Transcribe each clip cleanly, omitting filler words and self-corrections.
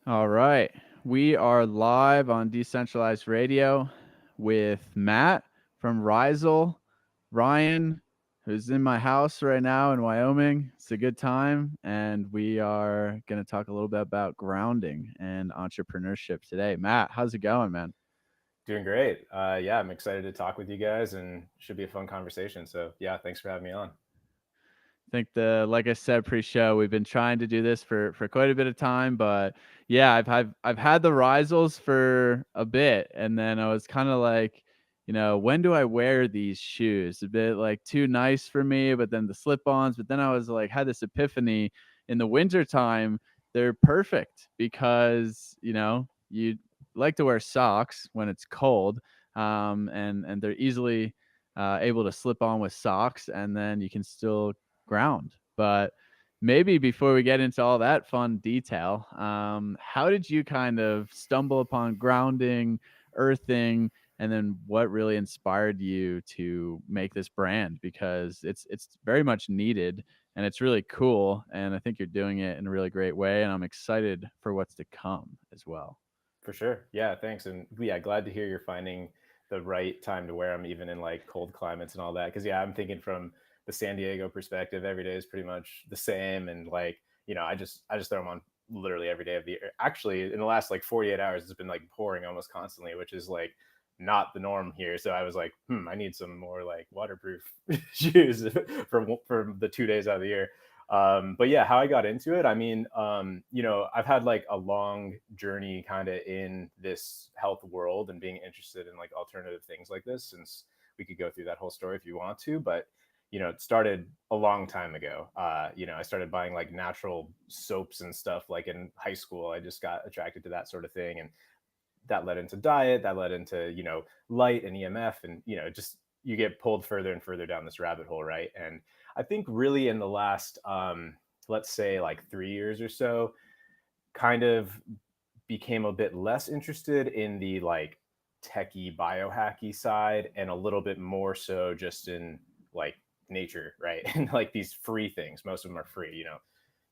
All right. We are live on Decentralized Radio with Matt from Rhizal, Ryan, who's in my house right now in Wyoming. It's a good time. And we are going to talk a little bit about grounding and entrepreneurship today. Matt, how's it going, man? Doing great. Yeah, I'm excited to talk with you guys and should be a fun conversation. So, yeah, thanks for having me on. Think like I said pre-show, we've been trying to do this for quite a bit of time, but yeah, I've had the Rhizals for a bit, and then I was kind of like, when do I wear these shoes? A bit like too nice for me, but then the slip-ons, but then I was like, had this epiphany in the wintertime, they're perfect because you like to wear socks when it's cold, and they're easily able to slip on with socks, and then you can still ground. But maybe before we get into all that fun detail, how did you kind of stumble upon grounding, earthing, and then what really inspired you to make this brand? Because it's very much needed and it's really cool. And I think you're doing it in a really great way. And I'm excited for what's to come as well. For sure. Yeah, thanks. And yeah, glad to hear you're finding the right time to wear them, even in like cold climates and all that. Cause yeah, I'm thinking from the San Diego perspective, every day is pretty much the same. And like, I just throw them on literally every day of the year. Actually, in the last like 48 hours, it's been like pouring almost constantly, which is like not the norm here. So I was like, I need some more like waterproof shoes for the 2 days out of the year. But yeah, how I got into it, I mean, I've had like a long journey kind of in this health world and being interested in like alternative things like this, since we could go through that whole story if you want to. But, it started a long time ago. I started buying like natural soaps and stuff like in high school. I just got attracted to that sort of thing. And that led into diet, that led into, light and EMF. And, just you get pulled further and further down this rabbit hole, right? And I think really in the last, let's say like 3 years or so, kind of became a bit less interested in the like techie biohacky side and a little bit more so just in like nature, right? And like these free things, most of them are free,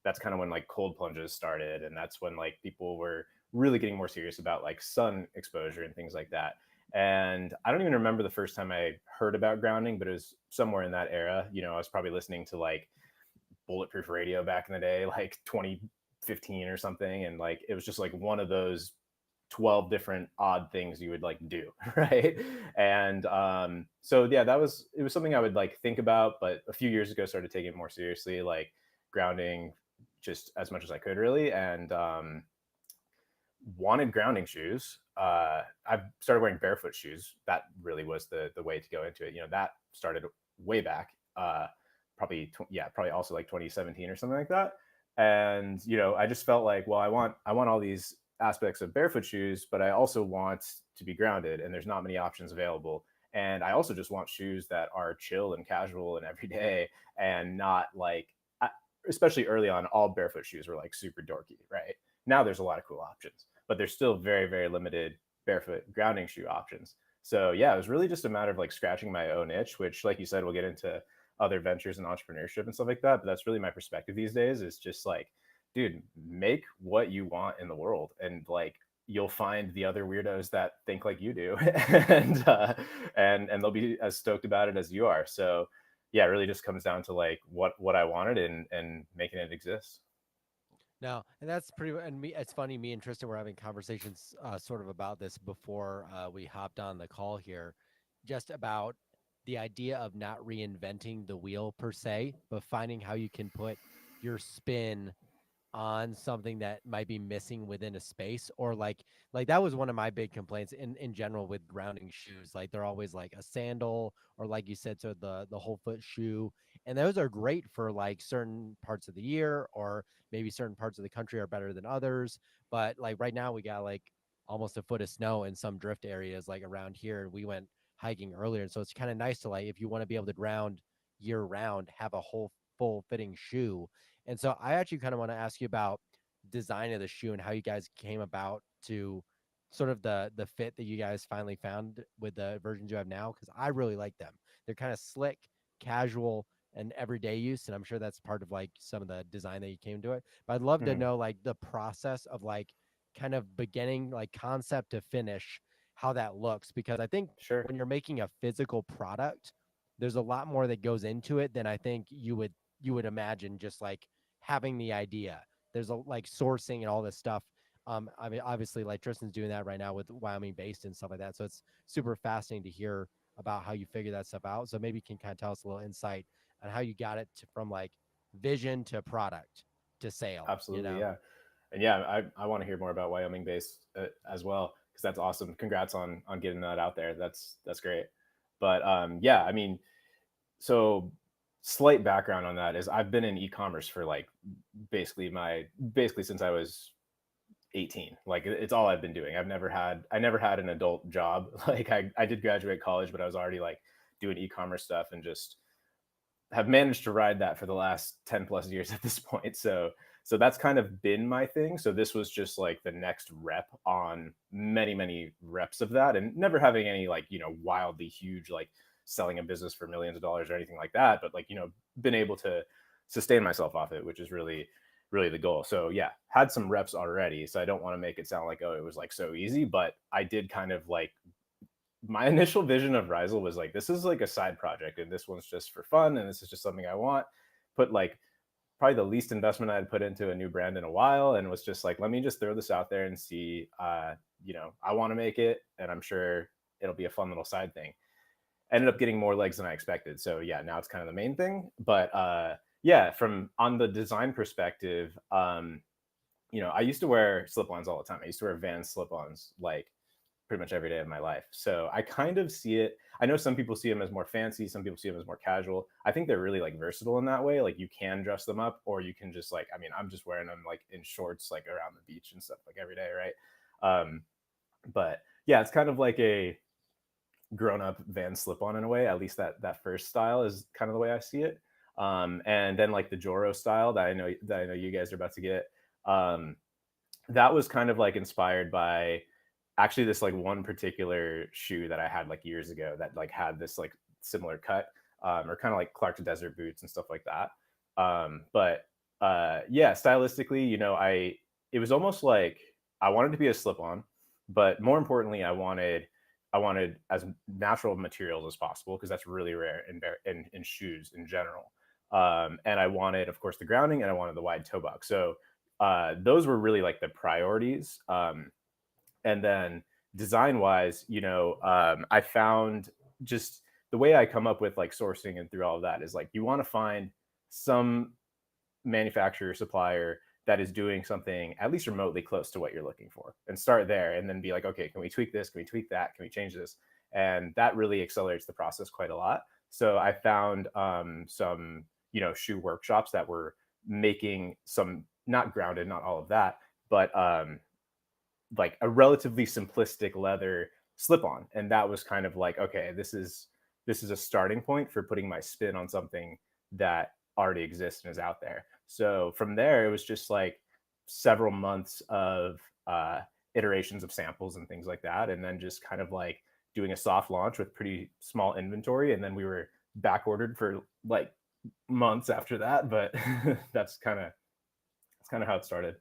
that's kind of when like cold plunges started, and that's when like people were really getting more serious about like sun exposure and things like that. And I don't even remember the first time I heard about grounding, but it was somewhere in that era. I was probably listening to like bulletproof radio back in the day, like 2015 or something, and like it was just like one of those 12 different odd things you would like do, right? And so yeah, it was something I would like think about, but a few years ago started taking it more seriously, like grounding just as much as I could really. And wanted grounding shoes. I started wearing barefoot shoes. That really was the way to go into it. That started way back, probably also like 2017 or something like that. And I just felt like, well, I want all these aspects of barefoot shoes, but I also want to be grounded, and there's not many options available. And I also just want shoes that are chill and casual and everyday, and not like, especially early on, all barefoot shoes were like super dorky, right? Now there's a lot of cool options, but there's still very, very limited barefoot grounding shoe options. So yeah, it was really just a matter of like scratching my own itch, which, like you said, we'll get into other ventures and entrepreneurship and stuff like that. But that's really my perspective these days, is just like, dude, make what you want in the world, and like you'll find the other weirdos that think like you do, and they'll be as stoked about it as you are. So yeah, it really just comes down to like what I wanted, and making it exist. No, and that's pretty. And me, it's funny. Me and Tristan were having conversations, sort of about this before we hopped on the call here, just about the idea of not reinventing the wheel per se, but finding how you can put your spin on something that might be missing within a space, or like that was one of my big complaints in general with grounding shoes. Like they're always like a sandal, or like you said, so the whole foot shoe, and those are great for like certain parts of the year, or maybe certain parts of the country are better than others. But like right now we got like almost a foot of snow in some drift areas like around here, and we went hiking earlier, and so it's kind of nice to, like, if you want to be able to ground year round, have a whole full fitting shoe. And so I actually kind of want to ask you about design of the shoe and how you guys came about to sort of the fit that you guys finally found with the versions you have now, because I really like them. They're kind of slick, casual, and everyday use, and I'm sure that's part of like some of the design that you came to it. But I'd love to Mhm. know like the process of like kind of beginning, like concept to finish, how that looks, because I think Sure. when you're making a physical product, there's a lot more that goes into it than I think you would imagine, just like having the idea. There's a like sourcing and all this stuff. I mean, obviously, like Tristan's doing that right now with Wyoming Based and stuff like that. So it's super fascinating to hear about how you figure that stuff out. So maybe you can kind of tell us a little insight on how you got it from like vision to product to sale, you Absolutely. know? Yeah. And yeah, I want to hear more about Wyoming Base as well, because that's awesome. Congrats on getting that out there. That's great. But yeah, I mean, so slight background on that is I've been in e-commerce for like basically since I was 18. Like it's all I've been doing. I never had an adult job. Like I did graduate college, but I was already like doing e-commerce stuff and just have managed to ride that for the last 10 plus years at this point. So that's kind of been my thing. So this was just like the next rep on many reps of that, and never having any like, wildly huge, like selling a business for millions of dollars or anything like that, but like, been able to sustain myself off it, which is really the goal. So yeah, had some reps already. So I don't want to make it sound like, oh, it was like so easy, but I did kind of like, my initial vision of Rhizal was like, this is like a side project and this one's just for fun. And this is just something I want. Put like probably the least investment I had put into a new brand in a while, and was just like, let me just throw this out there and see, I want to make it, and I'm sure it'll be a fun little side thing. Ended up getting more legs than I expected. So yeah, now it's kind of the main thing. But yeah, from on the design perspective, I used to wear slip-ons all the time. I used to wear Vans slip-ons like pretty much every day of my life. So I kind of see it. I know some people see them as more fancy, some people see them as more casual. I think they're really like versatile in that way. Like you can dress them up, or you can just like, I mean, I'm just wearing them like in shorts, like around the beach and stuff like every day, right? But yeah, it's kind of like a grown-up Van slip-on in a way. At least that first style is kind of the way I see it. And then like the Joro style that I know you guys are about to get. That was kind of like inspired by actually this like one particular shoe that I had like years ago that like had this like similar cut, or kind of like Clark's desert boots and stuff like that. But yeah, stylistically, it was almost like I wanted to be a slip-on, but more importantly, I wanted as natural materials as possible, because that's really rare in shoes in general. And I wanted, of course, the grounding, and I wanted the wide toe box. So those were really like the priorities. And then design wise, I found just the way I come up with like sourcing and through all of that is like, you want to find some manufacturer supplier that is doing something at least remotely close to what you're looking for, and start there, and then be like, okay, can we tweak this? Can we tweak that? Can we change this? And that really accelerates the process quite a lot. So I found some, shoe workshops that were making some, not grounded, not all of that, but like a relatively simplistic leather slip on. And that was kind of like, okay, this is a starting point for putting my spin on something that already exists and is out there. So from there, it was just like several months of iterations of samples and things like that. And then just kind of like doing a soft launch with pretty small inventory. And then we were back ordered for like months after that. But that's kind of how it started.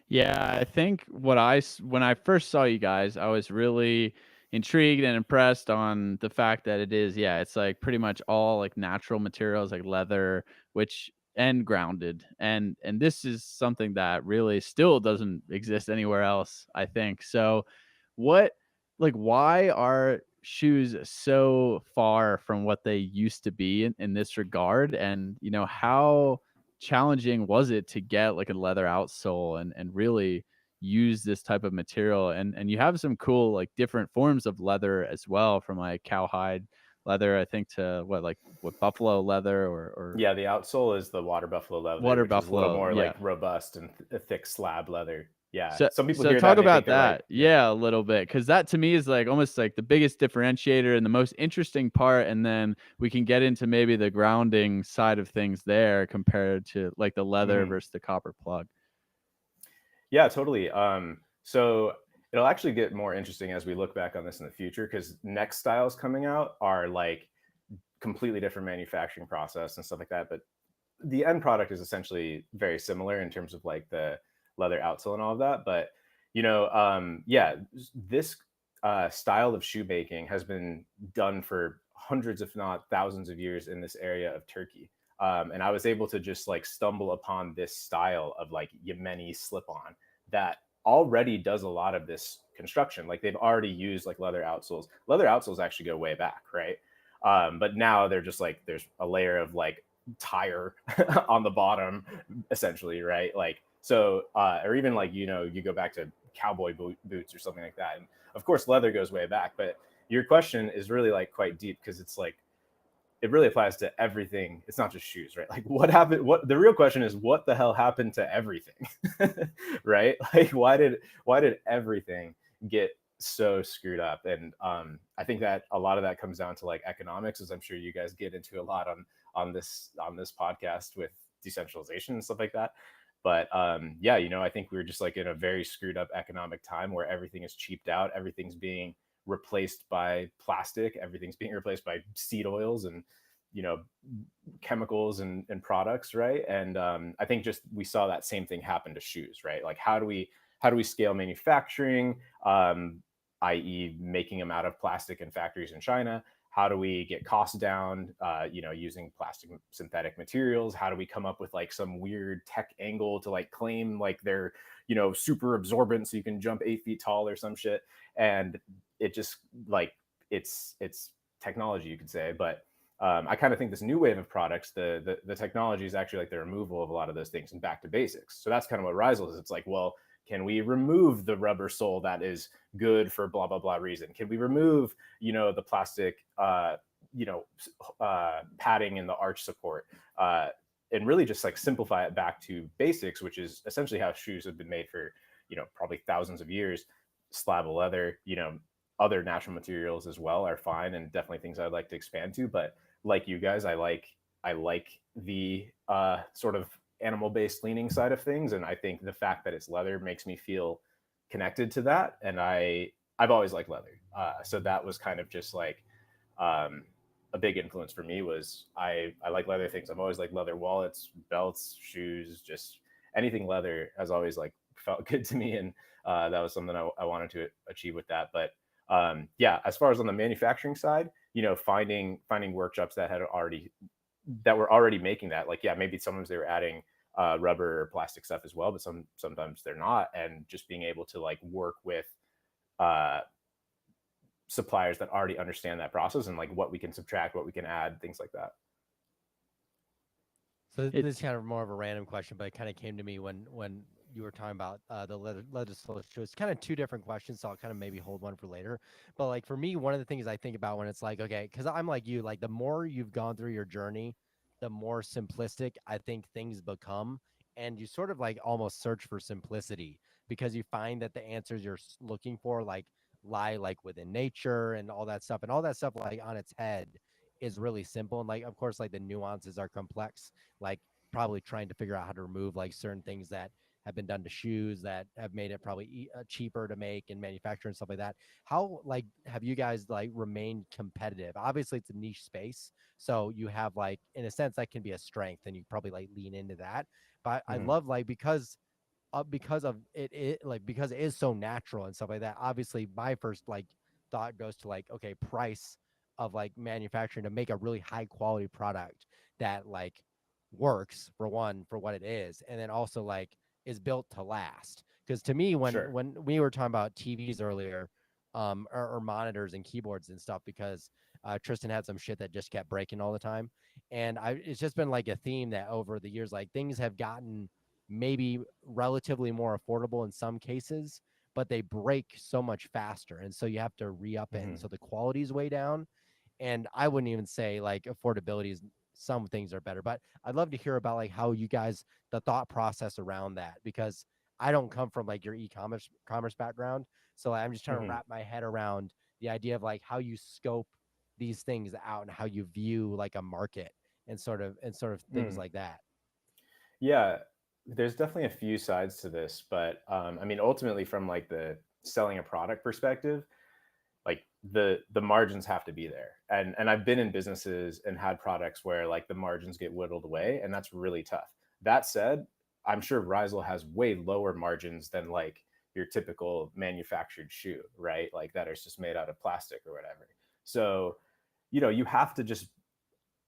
Yeah, I think when I first saw you guys, I was really intrigued and impressed on the fact that it's like pretty much all like natural materials like leather, which and grounded. And this is something that really still doesn't exist anywhere else, I think. So what why are shoes so far from what they used to be in this regard? And how challenging was it to get like a leather outsole and really use this type of material? And you have some cool like different forms of leather as well, from like cowhide leather, I think, to what buffalo leather or Yeah, the outsole is the water buffalo leather, water which is a little buffalo. more Yeah. like robust and a thick slab leather. Yeah, So some people so hear that talk and they think about they're like, that. yeah. Yeah, a little bit, because that to me is like almost like the biggest differentiator and the most interesting part. And then we can get into maybe the grounding side of things there compared to like the leather Mhm. versus the copper plug. Yeah, totally. So it'll actually get more interesting as we look back on this in the future, because next styles coming out are like completely different manufacturing process and stuff like that. But the end product is essentially very similar in terms of like the leather outsole and all of that. But Yeah, this style of shoemaking has been done for hundreds, if not thousands of years in this area of Turkey. And I was able to just like stumble upon this style of like Yemeni slip on that already does a lot of this construction. Like they've already used like leather outsoles. Leather outsoles actually go way back, right? But now they're just like there's a layer of like tire on the bottom, essentially, right? Like so, or even like you go back to cowboy boots or something like that. And of course, leather goes way back. But your question is really like quite deep because it's like it really applies to everything. It's not just shoes, right? Like what happened? What the real question is, what the hell happened to everything, right? Like why did everything get so screwed up? And I think that a lot of that comes down to like economics, as I'm sure you guys get into a lot on this podcast with decentralization and stuff like that. But yeah, I think we're just like in a very screwed up economic time where everything is cheaped out, everything's being replaced by plastic, everything's being replaced by seed oils and you know chemicals and products, right? And I think just we saw that same thing happen to shoes, right? Like how do we scale manufacturing, i.e. making them out of plastic in factories in China? How do we get costs down, using plastic synthetic materials? How do we come up with like some weird tech angle to like claim like they're super absorbent so you can jump 8 feet tall or some shit? And it just like it's technology, you could say. But I kind of think this new wave of products, the technology is actually like the removal of a lot of those things and back to basics. So that's kind of what Rhizal is. It's like, well, can we remove the rubber sole that is good for blah blah blah reason? Can we remove the plastic padding in the arch support, and really just like simplify it back to basics, which is essentially how shoes have been made for probably thousands of years. Slab of leather, other natural materials as well are fine and definitely things I'd like to expand to. But like you guys, I like the sort of animal based leaning side of things, and I think the fact that it's leather makes me feel connected to that. And I've always liked leather, so that was kind of just like um, a big influence for me. Was I like leather things. I've always liked leather wallets, belts, shoes, just anything leather has always like felt good to me. And that was something I wanted to achieve with that. But yeah, as far as on the manufacturing side, finding workshops that were already making that. Like, yeah, maybe sometimes they were adding rubber or plastic stuff as well, but sometimes they're not. And just being able to like work with uh, suppliers that already understand that process and like what we can subtract, what we can add, things like that. So It this is kind of more of a random question, but it kind of came to me when you were talking about the legislature. It's kind of two different questions, so I'll kind of maybe hold one for later. But like for me, one of the things I think about when it's like, okay, because I'm like you, like the more you've gone through your journey, the more simplistic I think things become, and you sort of like almost search for simplicity because you find that the answers you're looking for like lie like within nature and all that stuff like on its head is really simple. And like of course like the nuances are complex, like probably trying to figure out how to remove like certain things that have been done to shoes that have made it probably cheaper to make and manufacture and stuff like that. How like have you guys like remained competitive? Obviously it's a niche space, so you have like in a sense that can be a strength and you probably like lean into that. But I Mm-hmm. love like because of it like because it is so natural and stuff like that. Obviously, my first like thought goes to like okay, price of like manufacturing to make a really high quality product that like works for one for what it is, and then also like is built to last. Because to me, Sure. when we were talking about TVs earlier, or monitors and keyboards and stuff, because Tristan had some shit that just kept breaking all the time, and it's just been like a theme that over the years, like things have gotten maybe relatively more affordable in some cases, but they break so much faster. And so you have to re-up it. And Mm-hmm. so the quality is way down. And I wouldn't even say like affordability is some things are better, but I'd love to hear about like how you guys, the thought process around that, because I don't come from like your commerce background. So I'm just trying to Mm-hmm. wrap my head around the idea of like how you scope these things out and how you view like a market and sort of things Mm. like that. Yeah, there's definitely a few sides to this, but I mean, ultimately, from like the selling a product perspective, like the margins have to be there. And I've been in businesses and had products where like the margins get whittled away, and that's really tough. That said, I'm sure Rhizal has way lower margins than like your typical manufactured shoe, right? Like that is just made out of plastic or whatever. So, you have to just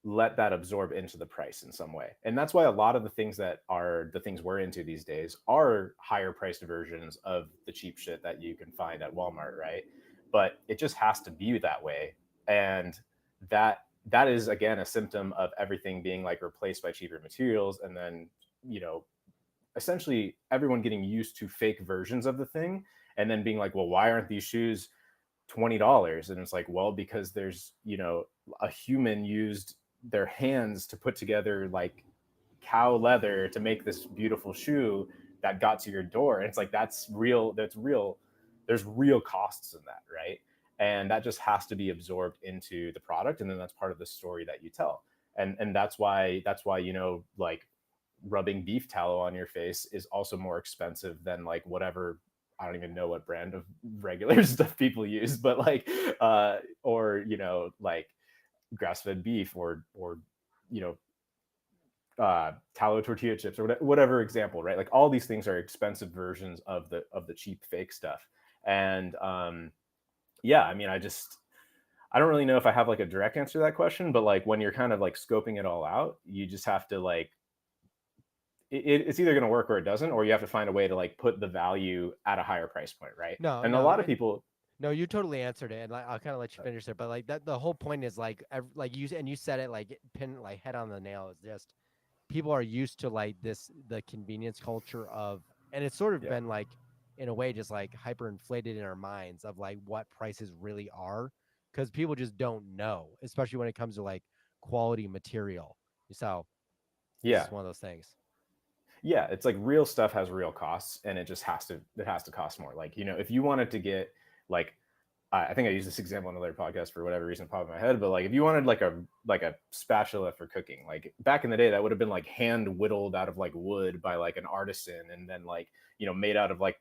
let that absorb into the price in some way. And that's why a lot of the things that are the things we're into these days are higher priced versions of the cheap shit that you can find at Walmart, right? But it just has to be that way. And that is again a symptom of everything being like replaced by cheaper materials, and then, you know, essentially everyone getting used to fake versions of the thing, and then being like, well, why aren't these shoes $20? And it's like, well, because there's, a human used their hands to put together like cow leather to make this beautiful shoe that got to your door. And it's like, that's real. That's real. There's real costs in that, right? And that just has to be absorbed into the product, and then that's part of the story that you tell. And that's why like rubbing beef tallow on your face is also more expensive than like whatever, I don't even know what brand of regular stuff people use, but like or like grass-fed beef, or you know tallow tortilla chips, or whatever example, right? Like all these things are expensive versions of the cheap fake stuff. And yeah, I mean, I don't really know if I have like a direct answer to that question, but like when you're kind of like scoping it all out, you just have to like it's either going to work or it doesn't, or you have to find a way to like put the value at a higher price point, right? No, And a no, lot of people, no, you totally answered it, and like, I'll kind of let you finish there. But like that, the whole point is like, like you said it like pin like head on the nail. Is just people are used to like the convenience culture of, and it's sort of yeah, been like in a way just like hyperinflated in our minds of like what prices really are, because people just don't know, especially when it comes to like quality material. So it's yeah, just one of those things. yeah, it's like real stuff has real costs, and it has to cost more. Like, if you wanted to get like, I think I used this example on another podcast for whatever reason popped in my head, but like if you wanted like a spatula for cooking, like back in the day, that would have been like hand whittled out of like wood by like an artisan, and then like, made out of like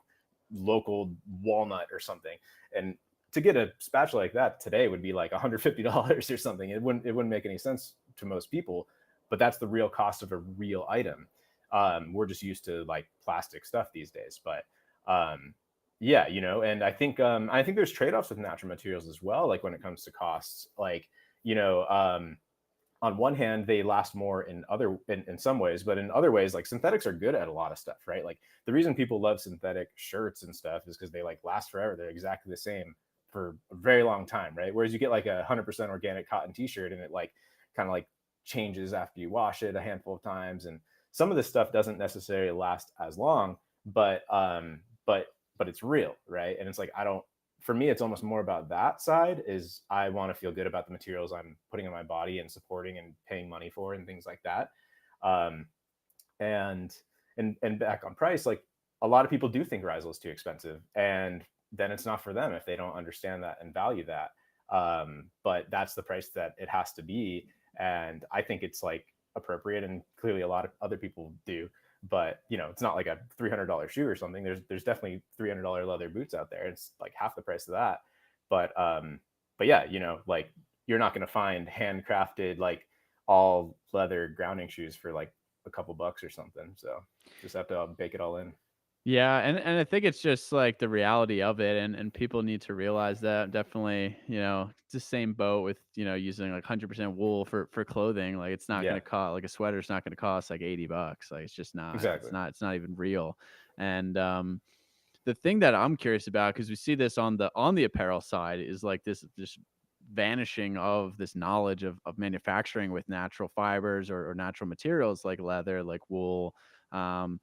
local walnut or something. And to get a spatula like that today would be like $150 or something. It wouldn't make any sense to most people, but that's the real cost of a real item. We're just used to like plastic stuff these days, but yeah, and I think there's trade-offs with natural materials as well, like when it comes to costs. Like, on one hand, they last more in some ways, but in other ways, like synthetics are good at a lot of stuff, right? Like the reason people love synthetic shirts and stuff is because they like last forever. They're exactly the same for a very long time, right? Whereas you get like 100% organic cotton t-shirt, and it like kind of like changes after you wash it a handful of times, and some of this stuff doesn't necessarily last as long, but it's real, right? And it's like, I don't, for me, it's almost more about that side. Is I want to feel good about the materials I'm putting in my body and supporting and paying money for and things like that. Um, and and back on price, like a lot of people do think Rhizal is too expensive, and then it's not for them if they don't understand that and value that. But that's the price that it has to be, and I think it's like appropriate, and clearly a lot of other people do. But it's not like a $300 shoe or something. There's definitely $300 leather boots out there. It's like half the price of that. But yeah, like you're not going to find handcrafted like all leather grounding shoes for like a couple bucks or something. So just have to bake it all in. Yeah, and I think it's just like the reality of it, and people need to realize that. Definitely, it's the same boat with, using like 100% wool for clothing. Like it's not going Yeah, to cost, like a sweater's not going to cost like $80. Like it's just not. exactly. It's not even real. And the thing that I'm curious about, because we see this on the apparel side, is like this vanishing of this knowledge of manufacturing with natural fibers or natural materials like leather, like wool. Um,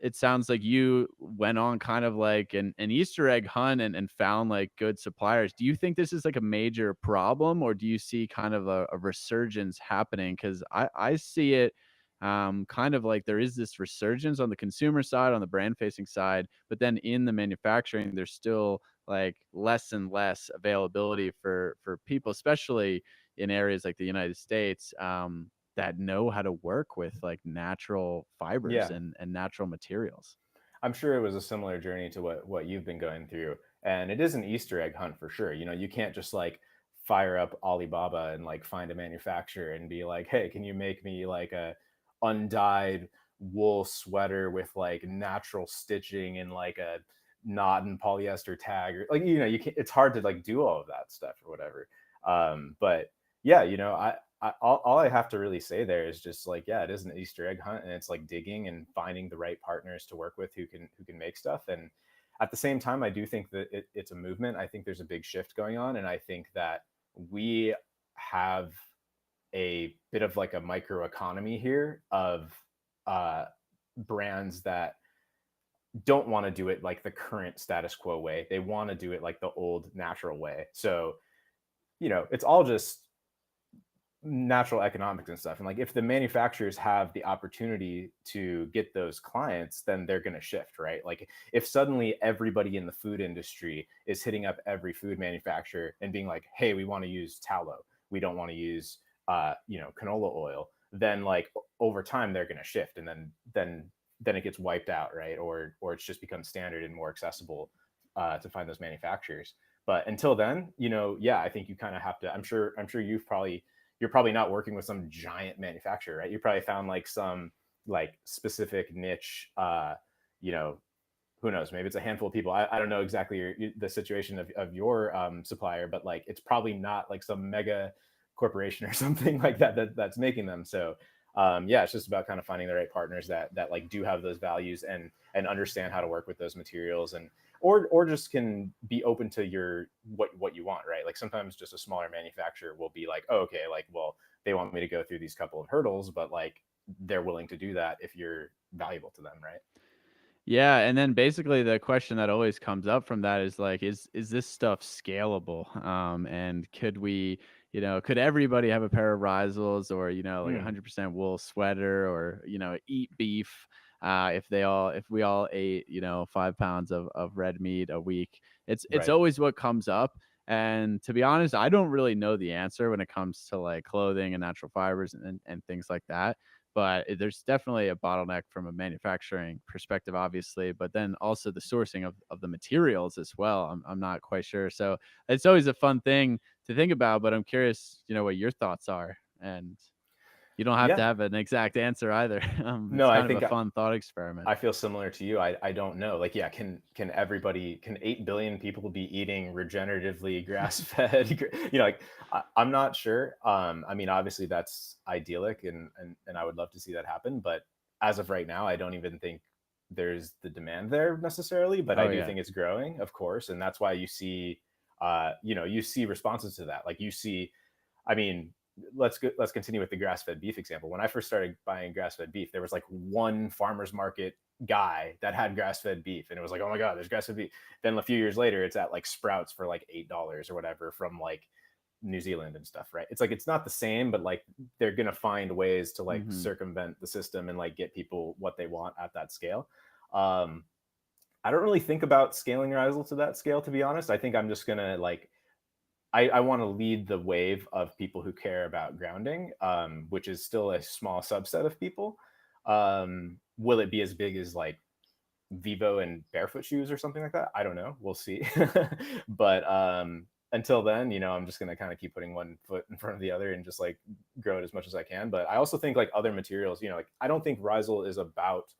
it sounds like you went on kind of like an Easter egg hunt and found like good suppliers. Do you think this is like a major problem, or do you see kind of a resurgence happening? Because I see it kind of like there is this resurgence on the consumer side, on the brand facing side, but then in the manufacturing, there's still like less and less availability for people, especially in areas like the United States. That know how to work with like natural fibers Yeah, and natural materials. I'm sure it was a similar journey to what you've been going through, and it is an Easter egg hunt for sure. You can't just like fire up Alibaba and like find a manufacturer and be like, hey, can you make me like a undyed wool sweater with like natural stitching and like a knot and polyester tag, or like, you can, it's hard to like do all of that stuff or whatever. But yeah, all I have to really say there is just like, yeah, it is an Easter egg hunt, and it's like digging and finding the right partners to work with who can make stuff. And at the same time, I do think that it's a movement. I think there's a big shift going on, and I think that we have a bit of like a micro economy here of uh, brands that don't want to do it like the current status quo way. They want to do it like the old natural way. So, it's all just natural economics and stuff. And like, if the manufacturers have the opportunity to get those clients, then they're going to shift, right? Like, if suddenly everybody in the food industry is hitting up every food manufacturer and being like, hey, we want to use tallow, we don't want to use canola oil, then like over time they're going to shift, and then it gets wiped out, right? Or it's just become standard and more accessible to find those manufacturers. But until then, yeah, I think you kind of have to. I'm sure you're probably not working with some giant manufacturer, right? You probably found like some like specific niche, who knows, maybe it's a handful of people. I don't know exactly the situation of your supplier, but like, it's probably not like some mega corporation or something like that's making them. So yeah, it's just about kind of finding the right partners that like do have those values and understand how to work with those materials, and or just can be open to your what you want, right? Like, sometimes just a smaller manufacturer will be like, oh, okay, like, well, they want me to go through these couple of hurdles, but like, they're willing to do that if you're valuable to them, right? Yeah, and then basically the question that always comes up from that is like, is this stuff scalable? And could we, could everybody have a pair of Rhizals, or like Mm, 100% wool sweater, or eat beef? If we all ate 5 pounds of red meat a week, it's right. always what comes up. And to be honest, I don't really know the answer when it comes to like clothing and natural fibers and things like that, but there's definitely a bottleneck from a manufacturing perspective, obviously, but then also the sourcing of the materials as well. I'm not quite sure. So it's always a fun thing to think about, but I'm curious, what your thoughts are. And you don't have to Yeah. have an exact answer either. No, It's I kind of a think fun thought experiment. I feel similar to you. I don't know. Like, yeah, can 8 billion people be eating regeneratively grass fed? Like, I'm not sure. I mean, obviously that's idyllic, and I would love to see that happen. But as of right now, I don't even think there's the demand there necessarily. But I Oh do yeah. think it's growing, of course, and that's why you see responses to that. Like, you see, I mean, let's continue with the grass-fed beef example. When I first started buying grass-fed beef, there was like one farmer's market guy that had grass-fed beef, and it was like, oh my god, there's grass-fed beef. Then a few years later, it's at like Sprouts for like $8 or whatever, from like New Zealand and stuff, right? It's like, it's not the same, but like, they're gonna find ways to like Hmm. circumvent the system and like get people what they want at that scale. um I don't really think about scaling Rhizal to that scale, to be honest. I think I'm just gonna like, I want to lead the wave of people who care about grounding, which is still a small subset of people. Will it be as big as like Vivo and barefoot shoes or something like that? I don't know. We'll see. But until then, I'm just gonna kind of keep putting one foot in front of the other and just like grow it as much as I can. But I also think like other materials, like, I don't think Rhizal is about,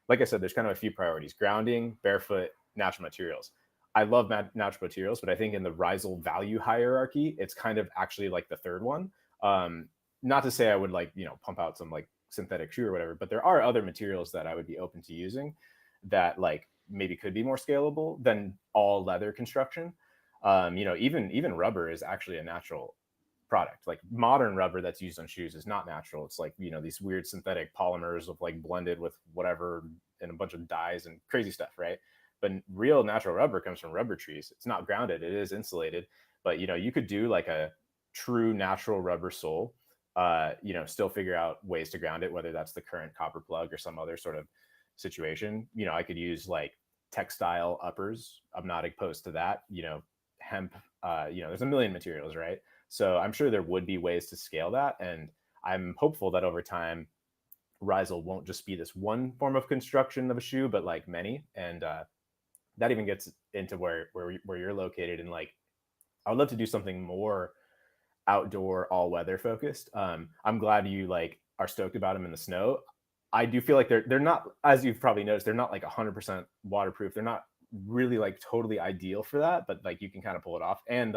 like I said, there's kind of a few priorities: grounding, barefoot, natural materials. I love natural materials, but I think in the Rhizal value hierarchy, it's kind of actually like the third one. Um, Not to say I would like, pump out some like synthetic shoe or whatever, but there are other materials that I would be open to using that like maybe could be more scalable than all leather construction. Even rubber is actually a natural product. Like, modern rubber that's used on shoes is not natural. It's like, these weird synthetic polymers of like blended with whatever and a bunch of dyes and crazy stuff, right? But real natural rubber comes from rubber trees. It's not grounded, it is insulated, but you could do like a true natural rubber sole, still figure out ways to ground it, whether that's the current copper plug or some other sort of situation. I could use like textile uppers. I'm not opposed to that. Hemp, there's a million materials, right? So I'm sure there would be ways to scale that. And I'm hopeful that over time, Rhizal won't just be this one form of construction of a shoe, but like many. And that even gets into where you're located. And like, I would love to do something more outdoor, all weather focused. I'm glad you like are stoked about them in the snow. I do feel like they're not, as you've probably noticed, they're not like 100% waterproof. They're not really like totally ideal for that, but like you can kind of pull it off. And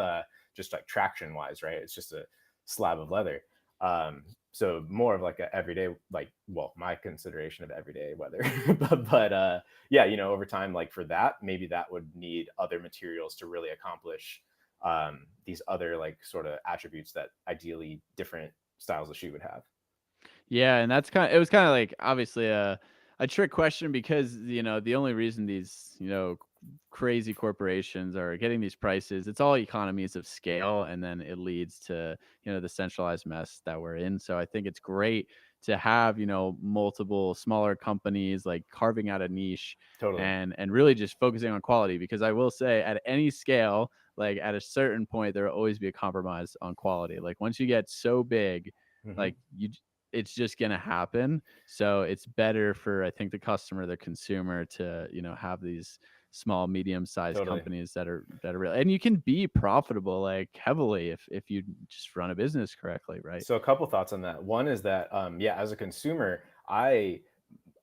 just like traction wise, right? It's just a slab of leather. So more of like a everyday, like, well, my consideration of everyday weather. But yeah, you know, over time, like for that, maybe that would need other materials to really accomplish these other like sort of attributes that ideally different styles of shoe would have. Yeah, and that's kind of, it was kind of like obviously a trick question because the only reason these crazy corporations are getting these prices, it's all economies of scale, and then it leads to the centralized mess that we're in. So I think it's great to have multiple smaller companies like carving out a niche Totally. and really just focusing on quality, because I will say at any scale, like at a certain point there will always be a compromise on quality. Like once you get so big, Hmm. like it's just gonna happen. So it's better for, I think, the customer, the consumer, to have these small, medium-sized Totally. companies that are real, and you can be profitable like heavily if you just run a business correctly, right? So a couple thoughts on that. One is that yeah, as a consumer, I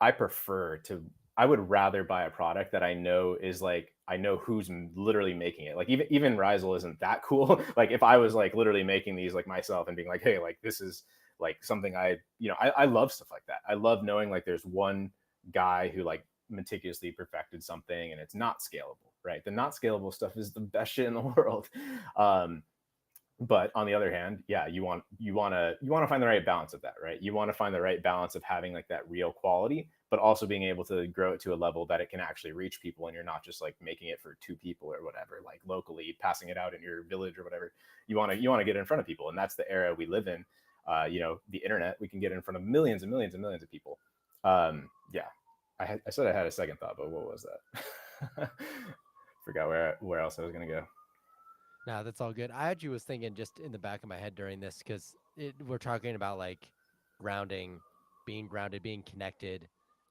prefer to, I would rather buy a product that I know is like, I know who's literally making it. Like even Rhizal isn't that cool. Like if I was like literally making these like myself and being like, hey, like this is like something I love stuff like that. I love knowing like there's one guy who like meticulously perfected something and it's not scalable, right? The not scalable stuff is the best shit in the world. Um, but on the other hand, yeah, you want to find the right balance of that, right? You want to find the right balance of having like that real quality, but also being able to grow it to a level that it can actually reach people, and you're not just like making it for two people or whatever, like locally passing it out in your village or whatever. You want to get in front of people, and that's the era we live in. The internet, we can get in front of millions and millions and millions of people. Yeah, I said I had a second thought, but what was that? Forgot where else I was gonna go. No, that's all good. I actually was thinking just in the back of my head during this because we're talking about like grounded, being connected.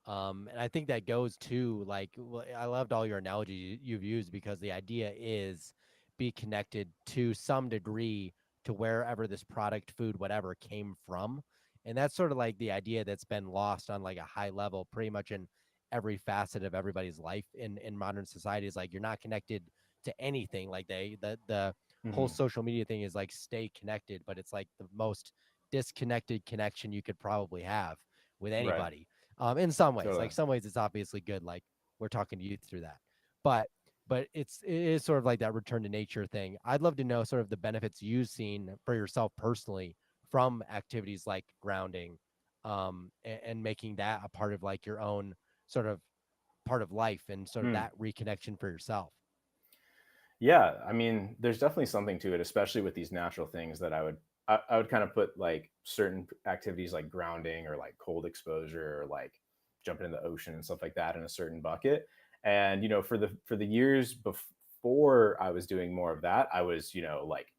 And I think that goes to like, I loved all your analogy you've used because the idea is be connected to some degree to wherever this product, food, whatever came from. And that's sort of like the idea that's been lost on like a high level, pretty much in every facet of everybody's life in modern society. Is like you're not connected to anything. Like the whole Hmm. social media thing is like stay connected, but it's like the most disconnected connection you could probably have with Right. anybody. In some ways, Totally. like some ways it's obviously good, like we're talking to you through that, but it is sort of like that return to nature thing. I'd love to know sort of the benefits you've seen for yourself personally from activities like grounding, and making that a part of like your own sort of part of life and sort of Hmm. that reconnection for yourself. Yeah, I mean, there's definitely something to it, especially with these natural things that I would kind of put like certain activities like grounding or like cold exposure or like jumping in the ocean and stuff like that in a certain bucket. And for the years before I was doing more of that, I was like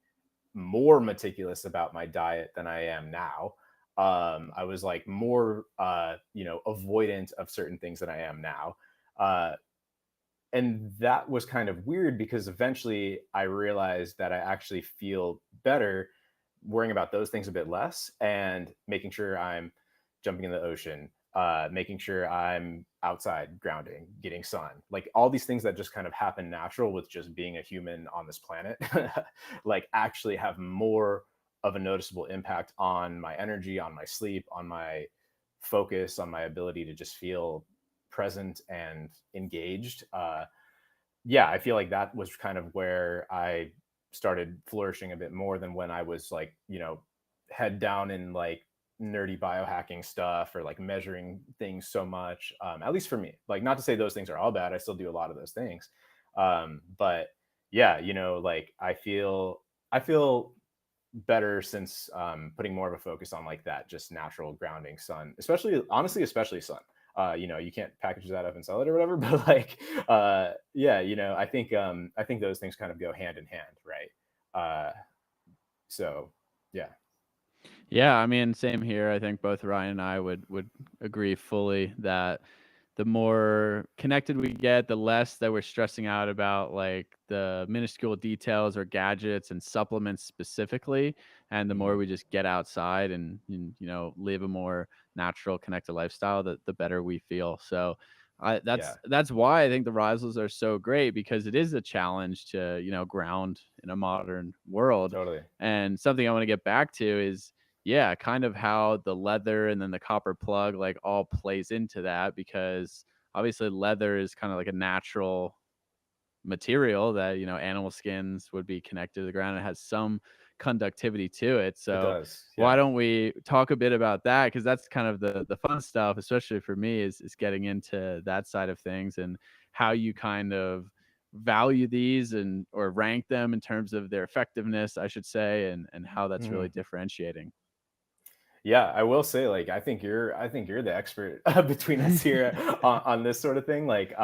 more meticulous about my diet than I am now. I was like more avoidant of certain things than I am now. Uh, and that was kind of weird because eventually I realized that I actually feel better worrying about those things a bit less and making sure I'm jumping in the ocean, making sure I'm outside grounding, getting sun, like all these things that just kind of happen natural with just being a human on this planet, like actually have more of a noticeable impact on my energy, on my sleep, on my focus, on my ability to just feel present and engaged. Yeah, I feel like that was kind of where I started flourishing a bit more than when I was like, head down in like nerdy biohacking stuff or like measuring things so much. At least for me, like not to say those things are all bad. I still do a lot of those things. But yeah, like I feel better since putting more of a focus on like that just natural grounding sun, especially honestly, especially sun. You can't package that up and sell it or whatever, but like yeah, I think those things kind of go hand in hand, right? So yeah. Yeah, I mean, same here. I think both Ryan and I would agree fully that the more connected we get, the less that we're stressing out about like the minuscule details or gadgets and supplements specifically, and the more Mhm. we just get outside and live a more natural, connected lifestyle, the better we feel. So, Yeah, That's why I think the Rhizals are so great, because it is a challenge to, ground in a modern world. totally. And something I want to get back to is, yeah, kind of how the leather and then the copper plug like all plays into that, because obviously leather is kind of like a natural material that, animal skins would be connected to the ground. It has some conductivity to it. It So does. why Yeah. don't we talk a bit about that, because that's kind of the fun stuff, especially for me, is getting into that side of things, and how you kind of value these, and or rank them in terms of their effectiveness, I should say, and how that's really Mhm. differentiating. Yeah, I will say, like, I think you're the expert between us here on this sort of thing. Like,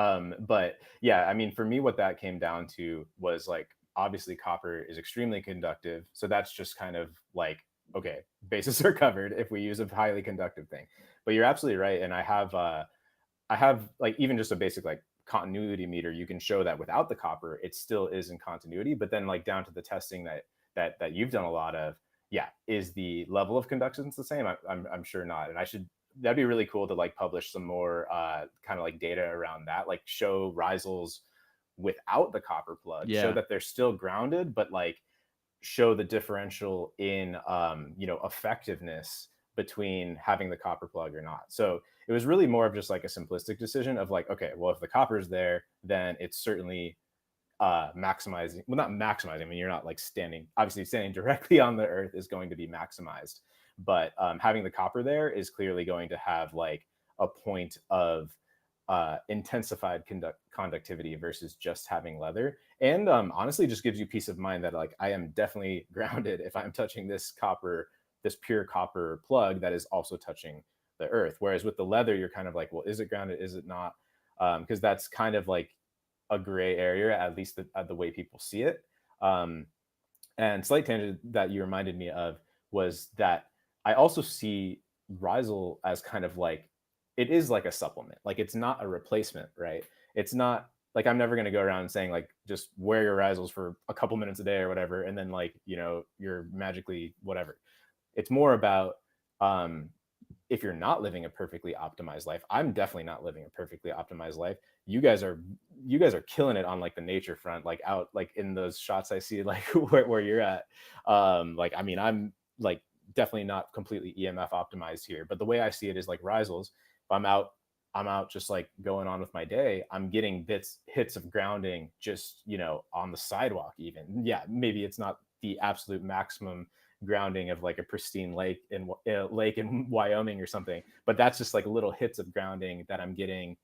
but yeah, I mean, for me, what that came down to was like, obviously, copper is extremely conductive, so that's just kind of like, okay, bases are covered if we use a highly conductive thing. But you're absolutely right, and I have like even just a basic like continuity meter. You can show that without the copper, it still is in continuity. But then like down to the testing that you've done a lot of, yeah, is the level of conductance the same? I'm sure not. And I should that'd be really cool to like publish some more kind of like data around that, like show Rhizals without the copper plug, show Yeah. that they're still grounded, but like show the differential in effectiveness between having the copper plug or not. So it was really more of just like a simplistic decision of like, okay, well, if the copper is there, then it's certainly maximizing, well, not maximizing, I mean, you're not like standing directly on the earth is going to be maximized, but having the copper there is clearly going to have like a point of intensified conductivity versus just having leather. And honestly, just gives you peace of mind that like I am definitely grounded if I'm touching this pure copper plug that is also touching the earth. Whereas with the leather, you're kind of like, well, is it grounded? Is it not? Because that's kind of like a gray area, at least the way people see it. Um, and slight tangent that you reminded me of was that I also see Rhizal as kind of like, it is like a supplement. Like it's not a replacement, right? It's not like I'm never going to go around saying like just wear your Rhizals for a couple minutes a day or whatever, and then like you're magically whatever. It's more about um, if you're not living a perfectly optimized life. I'm definitely not living a perfectly optimized life. You guys are killing it on like the nature front, like out like in those shots I see like where you're at. Like I mean, I'm like definitely not completely EMF optimized here, but the way I see it is like Rhizals. If I'm out just like going on with my day, I'm getting hits of grounding just on the sidewalk even. Yeah, maybe it's not the absolute maximum grounding of like a pristine lake in Wyoming or something. But that's just like little hits of grounding that I'm getting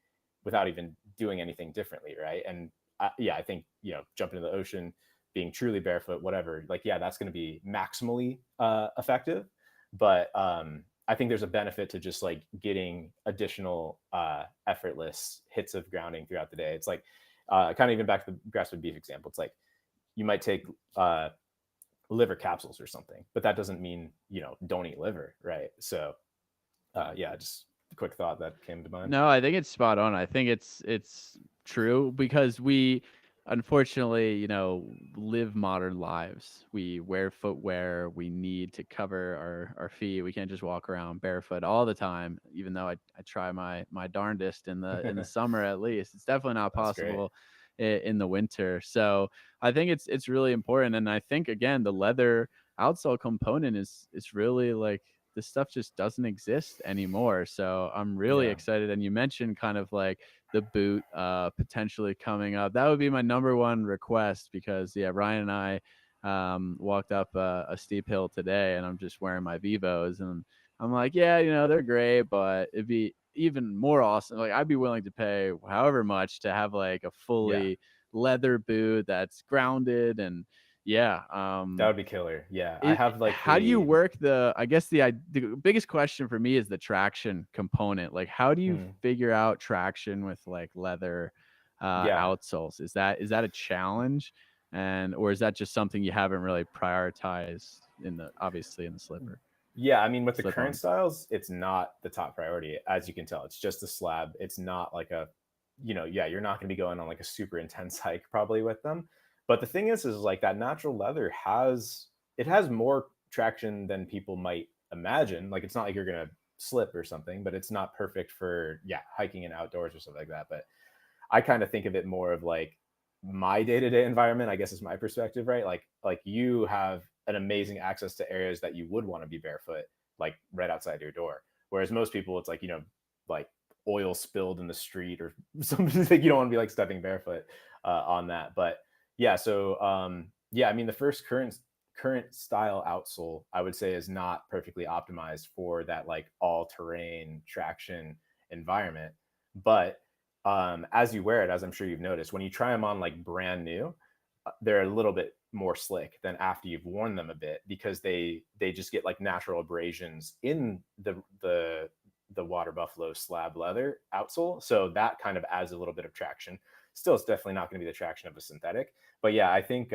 without even doing anything differently, right? And yeah, I think jumping into the ocean, being truly barefoot, whatever, like yeah, that's going to be maximally effective. But I think there's a benefit to just like getting additional effortless hits of grounding throughout the day. It's like kind of even back to the grass-fed beef example. It's like you might take liver capsules or something, but that doesn't mean don't eat liver, right? So yeah, just a quick thought that came to mind. No, I think it's spot on. I think it's true, because we unfortunately, live modern lives. We wear footwear. We need to cover our feet. We can't just walk around barefoot all the time, even though I try my darndest in the summer at least. It's definitely not That's great. possible in the winter. So I think it's really important. And I think again, the leather outsole component is really like, this stuff just doesn't exist anymore. So I'm really Yeah. excited. And you mentioned kind of like the boot potentially coming up. That would be my number one request, because yeah, Ryan and I walked up a steep hill today, and I'm just wearing my Vivos, and I'm like, yeah, they're great, but it'd be even more awesome. Like I'd be willing to pay however much to have like a Yeah, fully leather boot that's grounded. And yeah, that would be killer. Yeah, I have like how do you the work I guess the biggest question for me is the traction component. Like, how do you hmm, figure out traction with like leather yeah. outsoles? Is that a challenge? Or is that just something you haven't really prioritized obviously in the Yeah, I mean, with the slip current ons? styles, it's not the top priority, as you can tell. It's just a slab. It's not like yeah, you're not going to be going on like a super intense hike probably with them. But the thing is like that natural leather has more traction than people might imagine. Like it's not like you're going to slip or something, but it's not perfect for hiking and outdoors or stuff like that. But I kind of think of it more of like my day-to-day environment, I guess is my perspective, right? Like you have an amazing access to areas that you would want to be barefoot, like right outside your door. Whereas most people, it's like, like oil spilled in the street or something that you don't want to be like stepping barefoot on that. But yeah, so I mean, the first current style outsole, I would say, is not perfectly optimized for that like all terrain traction environment. But as you wear it, as I'm sure you've noticed, when you try them on like brand new, they're a little bit more slick than after you've worn them a bit, because they just get like natural abrasions in the water buffalo slab leather outsole. So that kind of adds a little bit of traction. Still, it's definitely not going to be the traction of a synthetic. But yeah, I think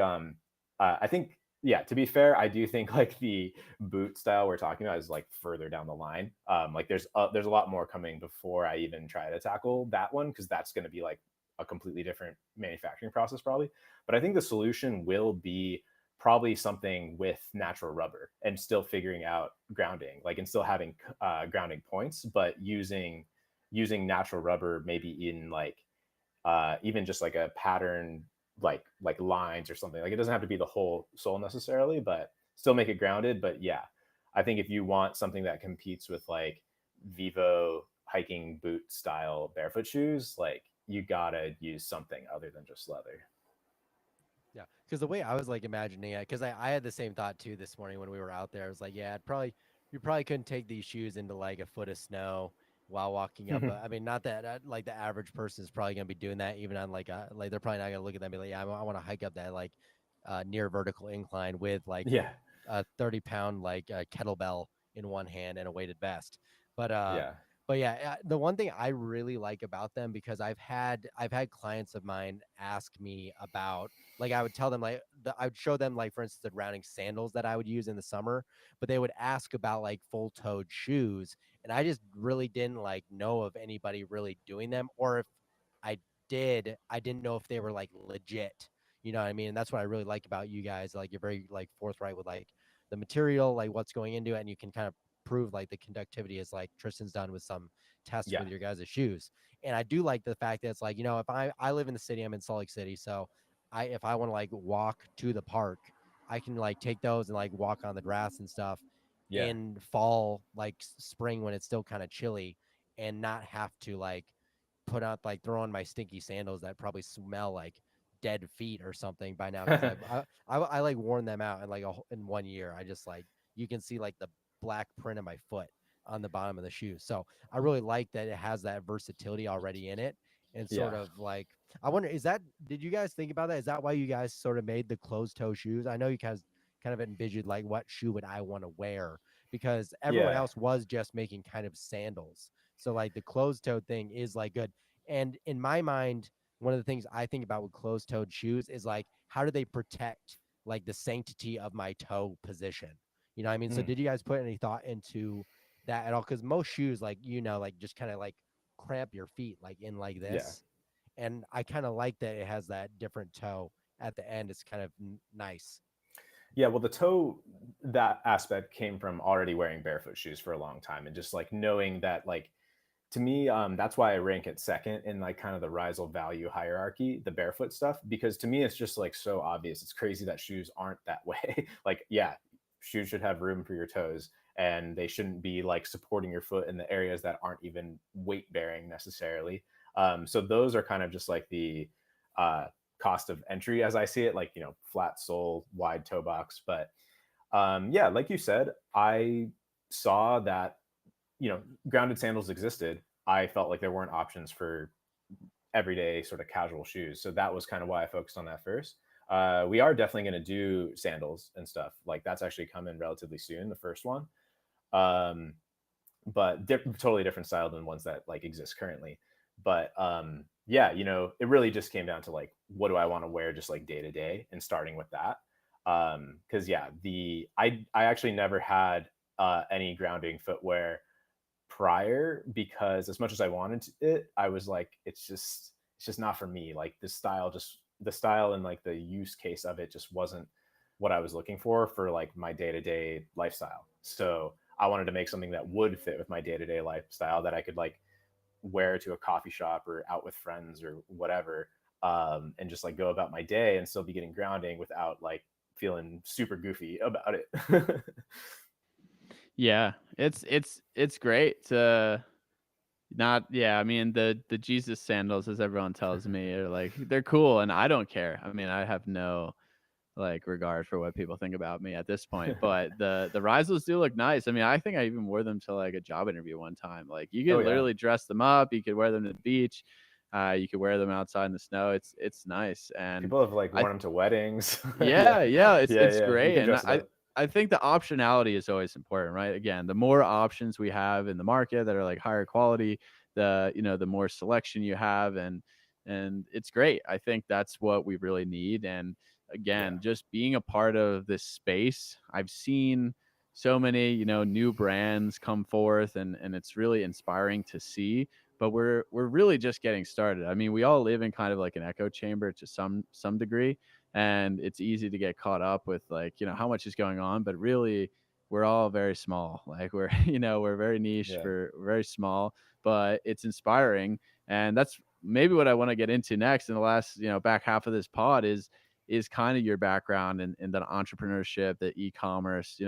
yeah, to be fair, I do think like the boot style we're talking about is like further down the line. Like there's a lot more coming before I even try to tackle that one, because that's going to be like a completely different manufacturing process probably. But I think the solution will be probably something with natural rubber and still figuring out grounding, like, and still having grounding points, but using natural rubber maybe in like even just like a pattern, like lines or something. Like it doesn't have to be the whole sole necessarily, but still make it grounded. But yeah, I think if you want something that competes with like Vivo hiking boot style barefoot shoes, like you gotta use something other than just leather. Yeah, because the way I was like imagining it, because I had the same thought too this morning when we were out there. I was like, yeah, you probably couldn't take these shoes into like a foot of snow while walking up. I mean, not that like the average person is probably gonna be doing that, even on like they're probably not gonna look at them and be like, yeah, I want to hike up that like near vertical incline with like Yeah. a 30-pound like kettlebell in one hand and a weighted vest. But uh, Yeah. but yeah, the one thing I really like about them, because I've had clients of mine ask me about, like, I would tell them like I would show them like, for instance, the grounding sandals that I would use in the summer, but they would ask about like full-toed shoes, and I just really didn't like know of anybody really doing them, or if I did, I didn't know if they were like legit. You know what I mean? And that's what I really like about you guys. Like you're very like forthright with like the material, like what's going into it, and you can kind of prove like the conductivity, is like Tristan's done with some tests Yeah. with your guys' shoes. And I do like the fact that it's like, if I live in the city, I'm in Salt Lake City, so if I want to like walk to the park, I can like take those and like walk on the grass and stuff Yeah. in fall, like spring when it's still kind of chilly, and not have to like put out like throw on my stinky sandals that probably smell like dead feet or something by now, because I like worn them out in like in 1 year. I just like, you can see like the black print of my foot on the bottom of the shoe. So I really like that it has that versatility already in it. And sort Yeah. of like, I wonder, did you guys think about that? Is that why you guys sort of made the closed toe shoes? I know you guys kind of envisioned like, what shoe would I want to wear? Because everyone Yeah. else was just making kind of sandals. So like the closed toe thing is like good. And in my mind, one of the things I think about with closed toed shoes is like, how do they protect like the sanctity of my toe position? You know what I mean? So Mm. did you guys put any thought into that at all? Because most shoes, like, like just kind of like cramp your feet like in like Yeah. this. And I kind of like that it has that different toe at the end. It's kind of nice. Yeah, well, the toe, that aspect came from already wearing barefoot shoes for a long time, and just like knowing that, like, to me, that's why I rank it second in like kind of the Rhizal value hierarchy, the barefoot stuff, because to me it's just like so obvious. It's crazy that shoes aren't that way. Like, yeah, shoes should have room for your toes, and they shouldn't be like supporting your foot in the areas that aren't even weight bearing necessarily. So those are kind of just like the uh, cost of entry as I see it, like, flat sole, wide toe box. But yeah, like you said, I saw that, grounded sandals existed. I felt like there weren't options for everyday sort of casual shoes. So that was kind of why I focused on that first. We are definitely going to do sandals and stuff. Like that's actually coming relatively soon, the first one. Um, but totally different style than ones that like exist currently. But yeah, it really just came down to like, what do I want to wear just like day to day, and starting with that. Because yeah, I actually never had any grounding footwear prior, because as much as I wanted it, I was like, it's just not for me. Like the style and like the use case of it just wasn't what I was looking for like my day-to-day lifestyle. So I wanted to make something that would fit with my day-to-day lifestyle, that I could like wear to a coffee shop or out with friends or whatever, and just like go about my day and still be getting grounding without like feeling super goofy about it. Yeah, it's great to not yeah, I mean, the Jesus sandals, as everyone tells me, are like they're cool, and I don't care. I mean, I have no, like, regard for what people think about me at this point, but the Rhizals do look nice. I mean, I think I even wore them to, like, a job interview one time. Like, you Oh could yeah, literally dress them up, you could wear them to the beach, you could wear them outside in the snow. It's nice, and people have like I worn them to weddings. Yeah, yeah, yeah, it's yeah, you great, can and dress it up. I think the optionality is always important, right? Again, the more options we have in the market that are like higher quality, the more selection you have, and it's great. I think that's what we really need. And Yeah, again, just being a part of this space, I've seen so many, new brands come forth, and it's really inspiring to see. But we're really just getting started. I mean, we all live in kind of like an echo chamber to some degree, and it's easy to get caught up with, like, how much is going on, but really we're all very small. Like, we're we're very niche, yeah. we're very small, but it's inspiring. And that's maybe what I want to get into next in the last, back half of this pod is kind of your background in the entrepreneurship, the e-commerce.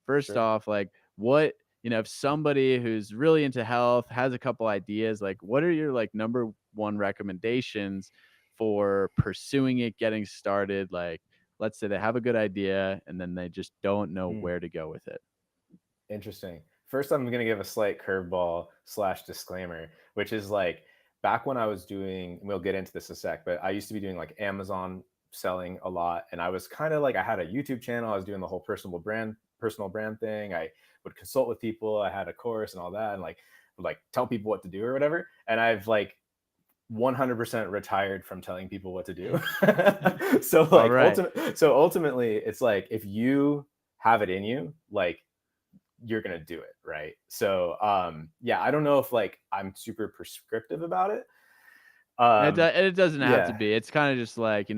First Sure. off, like, what, if somebody who's really into health has a couple ideas, like, what are your, like, number one recommendations for pursuing it, getting started? Like, let's say they have a good idea and then they just don't know Mm, where to go with it. interesting. First, I'm going to give a slight curveball slash disclaimer, which is like back when I was doing, and we'll get into this in a sec, but I used to be doing like Amazon selling a lot. And I was kind of like, I had a YouTube channel. I was doing the whole personal brand thing. I would consult with people. I had a course and all that, and like, would like tell people what to do or whatever. And I've like 100% retired from telling people what to do. So All like right. ultimately it's like if you have it in you, like you're gonna do it, right? So yeah, I don't know if like I'm super prescriptive about it. And it doesn't have to Yeah, be. It's kind of just like,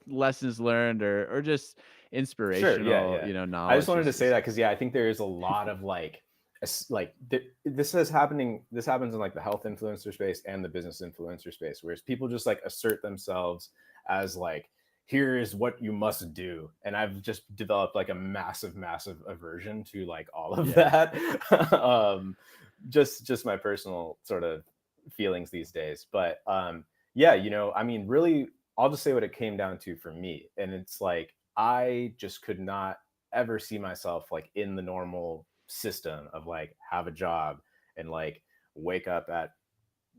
lessons learned, or just sure, yeah, inspirational, yeah. I just knowledge. wanted to say Just that because yeah, I think there is a lot of like this is happening. This happens in like the health influencer space and the business influencer space, whereas people just like assert themselves as like, here is what you must do, and I've just developed like a massive aversion to like all of yeah. that. um, just my personal sort of feelings these days, but yeah, I mean, really, I'll just say what it came down to for me, and it's like I just could not ever see myself like in the normal system of like have a job and like wake up at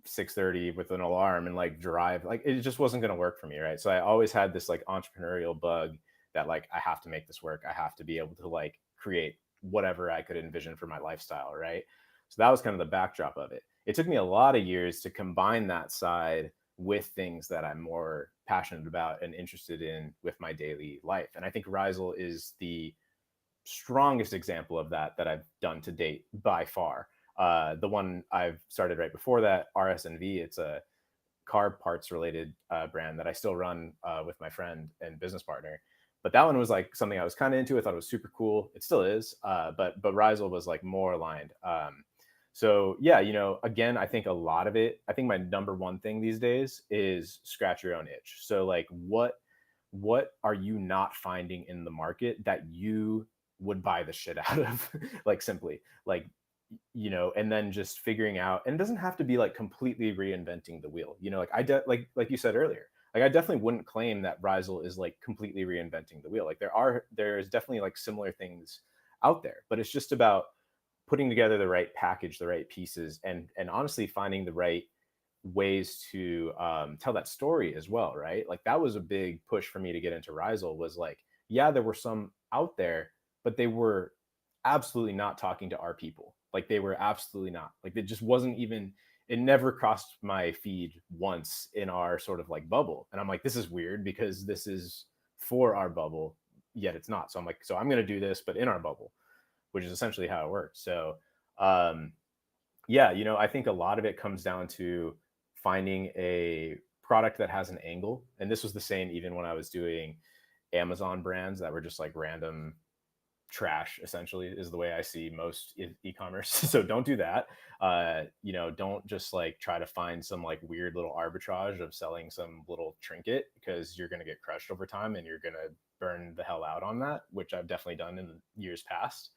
6:30 with an alarm and like drive. Like it just wasn't going to work for me, right? So I always had this like entrepreneurial bug that like I have to make this work. I have to be able to like create whatever I could envision for my lifestyle, right? So that was kind of the backdrop of it. It took me a lot of years to combine that side with things that I'm more passionate about and interested in with my daily life. And I think Rhizal is the strongest example of that I've done to date by far. The one I've started right before that, RSNV, it's a car parts related brand that I still run with my friend and business partner. But that one was like something I was kind of into. I thought it was super cool. It still is. But Rhizal was like more aligned. So yeah, again, I think a lot of it, I think my number one thing these days is scratch your own itch. So like what are you not finding in the market that you would buy the shit out of? Like simply like, and then just figuring out, and it doesn't have to be like completely reinventing the wheel, like like you said earlier, like I definitely wouldn't claim that Rhizal is like completely reinventing the wheel. Like there's definitely like similar things out there, but it's just about putting together the right package, the right pieces, and honestly finding the right ways to tell that story as well, right? Like that was a big push for me to get into Rhizal, was like, yeah, there were some out there, but they were absolutely not talking to our people. Like they were absolutely not. Like it just wasn't even, it never crossed my feed once in our sort of like bubble. And I'm like, this is weird because this is for our bubble, yet it's not. So I'm like, so I'm going to do this, but in our bubble, which is essentially how it works. So, yeah, I think a lot of it comes down to finding a product that has an angle. And this was the same even when I was doing Amazon brands that were just like random trash, essentially, is the way I see most e-commerce. So don't do that. You know, don't just like try to find some like weird little arbitrage of selling some little trinket, because you're going to get crushed over time and you're going to burn the hell out on that, which I've definitely done in years past.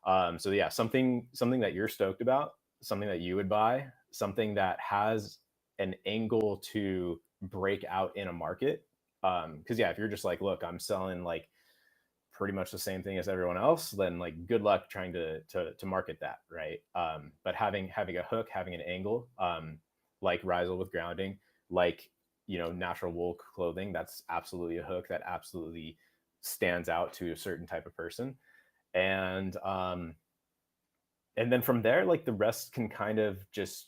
So yeah, something that you're stoked about, something that you would buy, something that has an angle to break out in a market. Because yeah, if you're just like, look, I'm selling like pretty much the same thing as everyone else, then like good luck trying to market that, right? But having a hook, having an angle, like Rhizal with grounding, like, you know, natural wool clothing, that's absolutely a hook that absolutely stands out to a certain type of person. And and then from there, like the rest can kind of just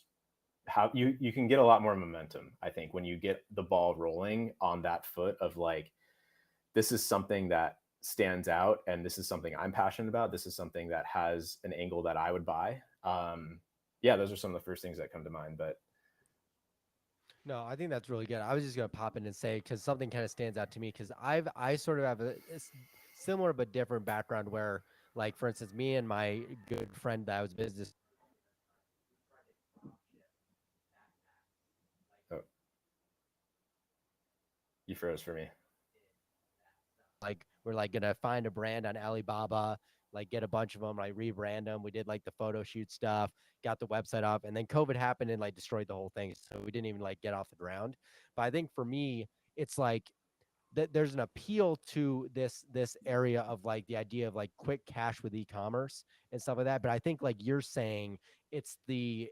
how you can get a lot more momentum, I think, when you get the ball rolling on that foot of like, this is something that stands out, and this is something I'm passionate about, this is something that has an angle that I would buy. Yeah, those are some of the first things that come to mind. But No, I think that's really good. I was just gonna pop in and say, because something kind of stands out to me, because I sort of have a similar but different background where, like, for instance, me and my good friend that I was business, oh, you froze for me. like, we're like gonna find a brand on Alibaba, like get a bunch of them, like rebrand them. We did like the photo shoot stuff, got the website up, and then COVID happened and like destroyed the whole thing. So we didn't even like get off the ground. But I think for me, it's like that there's an appeal to this area of like the idea of like quick cash with e-commerce and stuff like that. But I think like you're saying, it's the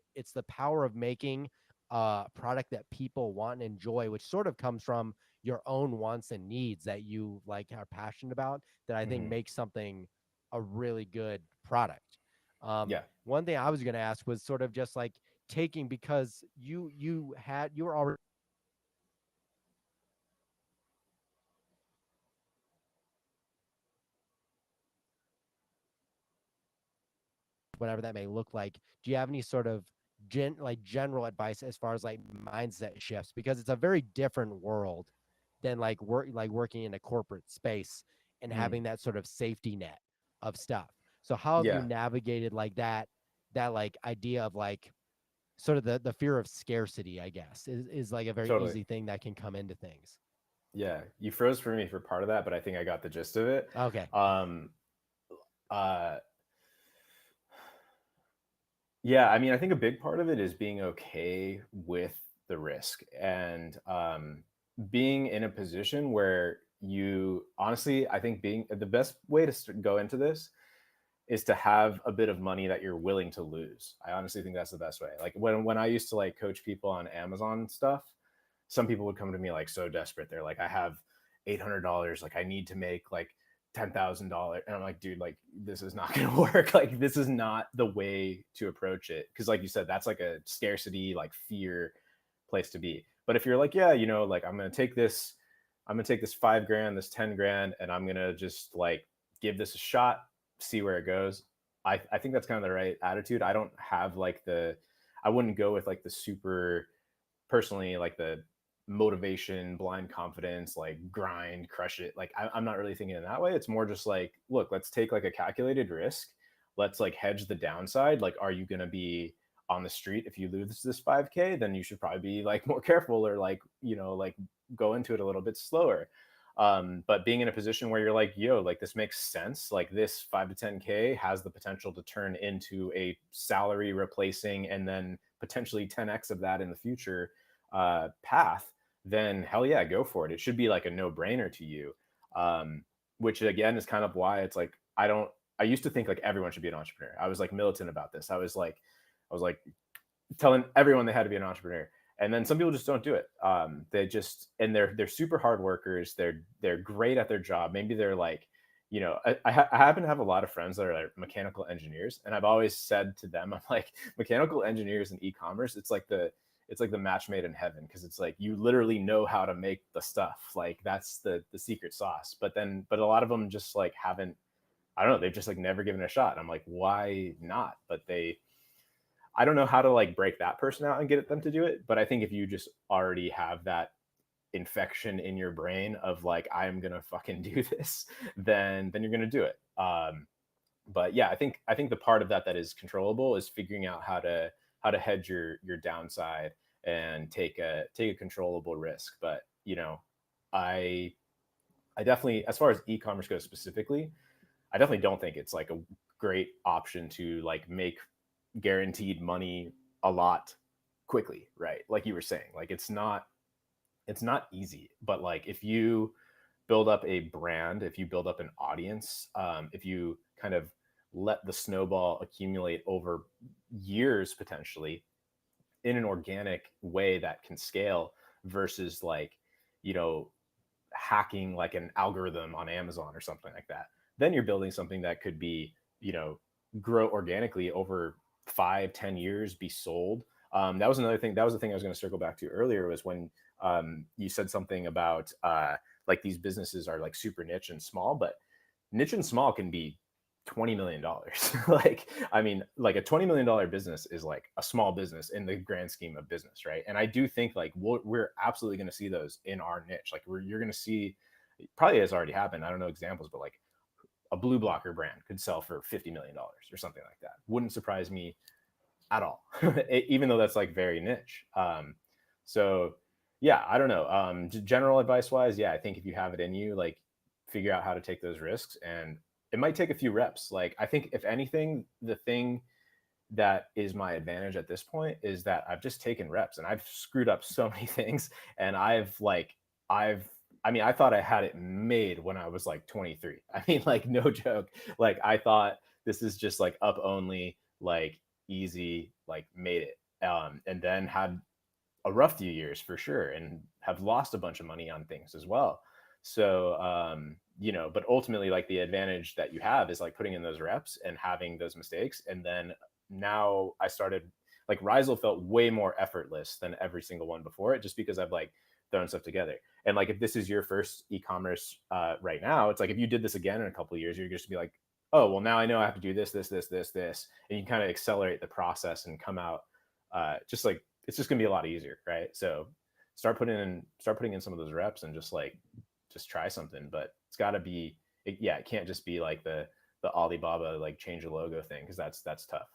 power of making a product that people want and enjoy, which sort of comes from your own wants and needs that you like are passionate about, that I think Hmm. makes something a really good product. Yeah. One thing I was going to ask was sort of just like taking, because you were already whatever that may look like. Do you have any sort of general advice as far as like mindset shifts? Because it's a very different world than working in a corporate space and Mm. having that sort of safety net of stuff. So how have you Yeah, navigated like that like idea of like sort of the fear of scarcity, I guess, is like a very totally. easy thing that can come into things. Yeah, you froze for me for part of that, but I think I got the gist of it. Okay. um uh Yeah, I mean, I think a big part of it is being okay with the risk, and being in a position where you honestly, I think being the best way to go into this is to have a bit of money that you're willing to lose. I honestly think that's the best way. Like when I used to like coach people on Amazon stuff, some people would come to me like so desperate. They're like, I have $800. Like I need to make like $10,000. And I'm like, dude, like this is not going to work. Like this is not the way to approach it. Cause like you said, that's like a scarcity, like fear place to be. But if you're like, yeah, you know, like I'm going to take this 5 grand, this 10 grand, and I'm going to just like give this a shot, see where it goes. I think that's kind of the right attitude. I don't have like I wouldn't go with like the super personally, like the motivation, blind confidence, like grind, crush it. Like I'm not really thinking in that way. It's more just like, look, let's take like a calculated risk. Let's like hedge the downside. Like, are you going to be on the street if you lose this 5K? Then you should probably be like more careful, or like, you know, like go into it a little bit slower. But being in a position where you're like, yo, like this makes sense. Like this 5 to 10K has the potential to turn into a salary replacing and then potentially 10x of that in the future path, then hell yeah, go for it. It should be like a no brainer to you. Which again is kind of why it's like, I used to think like everyone should be an entrepreneur. I was like militant about this. I was like telling everyone they had to be an entrepreneur. And then some people just don't do it. They just, and they're super hard workers. They're great at their job. Maybe they're like, you know, I happen to have a lot of friends that are like mechanical engineers, and I've always said to them, I'm like, mechanical engineers in e-commerce, it's like the match made in heaven, because it's like you literally know how to make the stuff. Like that's the secret sauce. But a lot of them just like haven't, I don't know, they've just like never given it a shot. And I'm like, why not? But I don't know how to like break that person out and get them to do it. But I think if you just already have that infection in your brain of like, I'm gonna fucking do this, then you're gonna do it. But yeah, I think the part of that is controllable is figuring out how to hedge your downside and take a controllable risk. But I I definitely, as far as e-commerce goes specifically, I definitely don't think it's like a great option to like make guaranteed money a lot quickly, right? Like you were saying, like it's not easy, but like if you build up a brand, if you build up an audience, if you kind of let the snowball accumulate over years potentially in an organic way that can scale versus like, you know, hacking like an algorithm on Amazon or something like that, then you're building something that could be, you know, grow organically over 5, 10 years, be sold. That was another thing. That was the thing I was going to circle back to earlier was when you said something about like these businesses are like super niche and small, but niche and small can be $20 million. Like, I mean, like a $20 million business is like a small business in the grand scheme of business, right? And I do think like we're absolutely going to see those in our niche. Like you're going to see, probably has already happened. I don't know examples, but like a blue blocker brand could sell for $50 million or something like that. Wouldn't surprise me at all, even though that's like very niche. So yeah, I don't know. General advice wise, yeah, I think if you have it in you, like figure out how to take those risks, and it might take a few reps. Like I think if anything, the thing that is my advantage at this point is that I've just taken reps and I've screwed up so many things, and I've I mean, I thought I had it made when I was like 23. I mean, like no joke. Like I thought this is just like up only, like easy, like made it. And then had a rough few years for sure and have lost a bunch of money on things as well. So but ultimately like the advantage that you have is like putting in those reps and having those mistakes. And then now I started, like Rhizal felt way more effortless than every single one before it, just because I've like thrown stuff together. And like if this is your first e-commerce right now, it's like if you did this again in a couple of years, you're just be like, oh well, now I know I have to do this, and you kind of accelerate the process and come out just like it's just gonna be a lot easier, right? So start putting in some of those reps and just try something. But it's got to be it can't just be like the Alibaba like change the logo thing, because that's tough.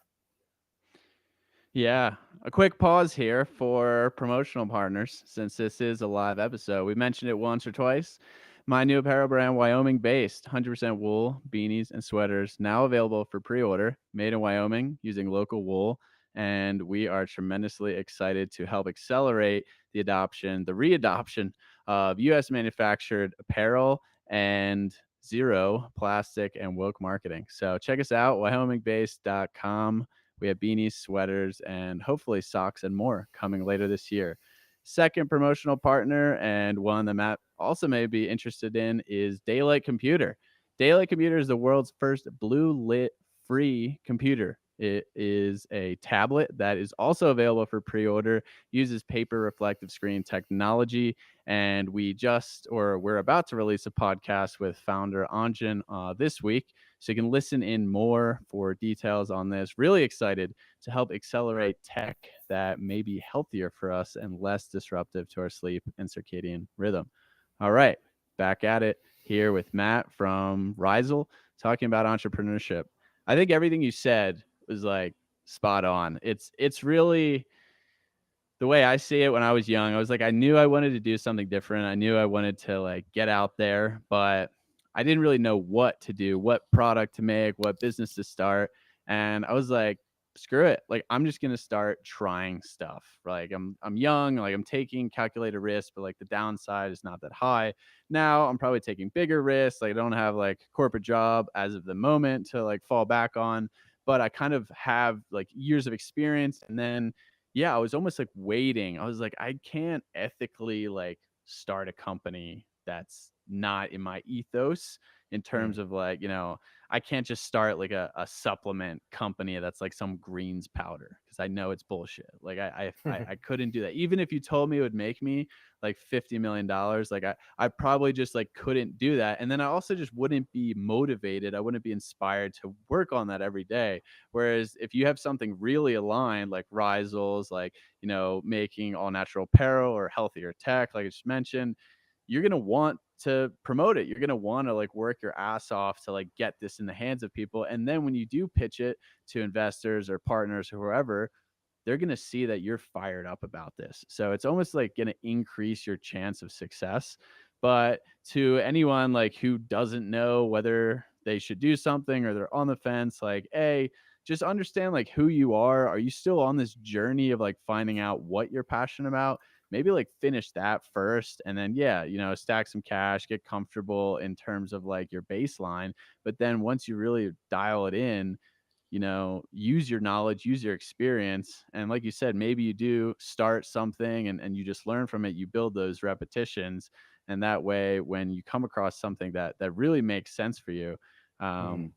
Yeah, a quick pause here for promotional partners since this is a live episode. We mentioned it once or twice. My new apparel brand, Wyoming Based, 100% wool, beanies, and sweaters, now available for pre order, made in Wyoming using local wool. And we are tremendously excited to help accelerate the readoption of US manufactured apparel and zero plastic and woke marketing. So check us out, wyomingbased.com. We have beanies, sweaters, and hopefully socks and more coming later this year. Second promotional partner, and one that Matt also may be interested in, is Daylight Computer. Daylight Computer is the world's first blue lit free computer. It is a tablet that is also available for pre-order, uses paper reflective screen technology, and we're about to release a podcast with founder Anjan this week, so you can listen in more for details on this. Really excited to help accelerate tech that may be healthier for us and less disruptive to our sleep and circadian rhythm. All right, back at it here with Matt from Rhizal, talking about entrepreneurship. I think everything you said was like spot on. It's really the way I see it. When I was young, I was like, I knew I wanted to do something different. I knew I wanted to like get out there, but I didn't really know what to do, what product to make, what business to start. And I was like, screw it. Like, I'm just going to start trying stuff. Like I'm young, like I'm taking calculated risks, but like the downside is not that high. Now I'm probably taking bigger risks. Like I don't have like a corporate job as of the moment to like fall back on, but I kind of have like years of experience. And then yeah, I was almost like waiting. I was like, I can't ethically like start a company that's not in my ethos in terms Mm. of like, I can't just start like a supplement company that's like some greens powder because I know it's bullshit. Like I couldn't do that. Even if you told me it would make me like $50 million, like I probably just like couldn't do that. And then I also just wouldn't be motivated. I wouldn't be inspired to work on that every day. Whereas if you have something really aligned, like Rhizel's, like, making all natural apparel or healthier tech, like I just mentioned, you're going to want to promote it. You're going to want to like work your ass off to like get this in the hands of people. And then when you do pitch it to investors or partners or whoever, they're going to see that you're fired up about this. So it's almost like going to increase your chance of success. But to anyone like who doesn't know whether they should do something or they're on the fence, like, hey, just understand like who you are. Are you still on this journey of like finding out what you're passionate about? Maybe like finish that first and then, yeah, stack some cash, get comfortable in terms of like your baseline. But then once you really dial it in, use your knowledge, use your experience. And like you said, maybe you do start something and you just learn from it. You build those repetitions. And that way, when you come across something that really makes sense for you,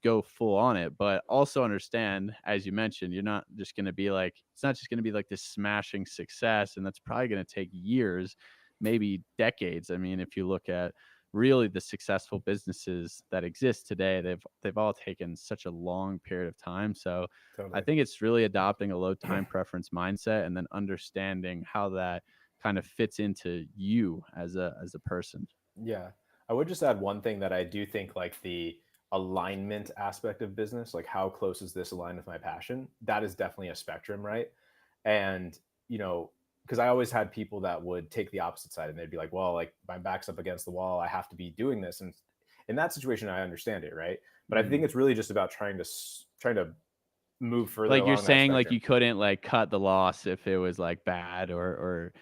go full on it. But also understand, as you mentioned, you're not just going to be like, it's not just going to be like this smashing success. And that's probably going to take years, maybe decades. I mean, if you look at really the successful businesses that exist today, they've all taken such a long period of time. So I Totally. think it's really adopting a low time preference mindset and then understanding how that kind of fits into you as a person. Yeah. I would just add one thing that I do think like the alignment aspect of business, like how close is this aligned with my passion? That is definitely a spectrum, right? And, because I always had people that would take the opposite side and they'd be like, well, like my back's up against the wall. I have to be doing this. And in that situation, I understand it, right? But I think it's really just about trying to move further Like you're along that saying, like spectrum. you couldn't like cut the loss if it was like bad, or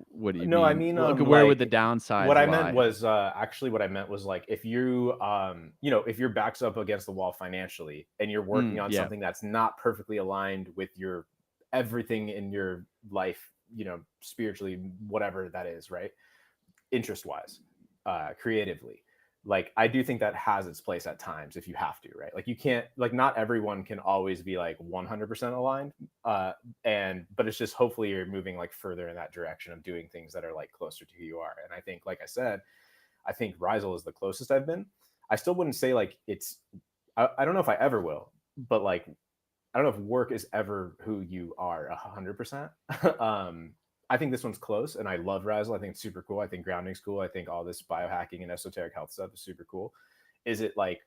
what do you No, I mean? mean, Where would the like what downsides I meant lie? was actually what I meant was like if you, if your back's up against the wall financially and you're working on Yeah. something that's not perfectly aligned with your everything in your life, spiritually, whatever that is, right? Interest wise, creatively. Like I do think that has its place at times if you have to, right? Like you can't, like not everyone can always be like 100% aligned. But it's just hopefully you're moving like further in that direction of doing things that are like closer to who you are. And I think, like I said, I think Rhizal is the closest I've been. I still wouldn't say like I don't know if I ever will, but like I don't know if work is ever who you are 100%. I think this one's close, and I love Rhizal. I think it's super cool. I think grounding's cool. I think all this biohacking and esoteric health stuff is super cool. Is it like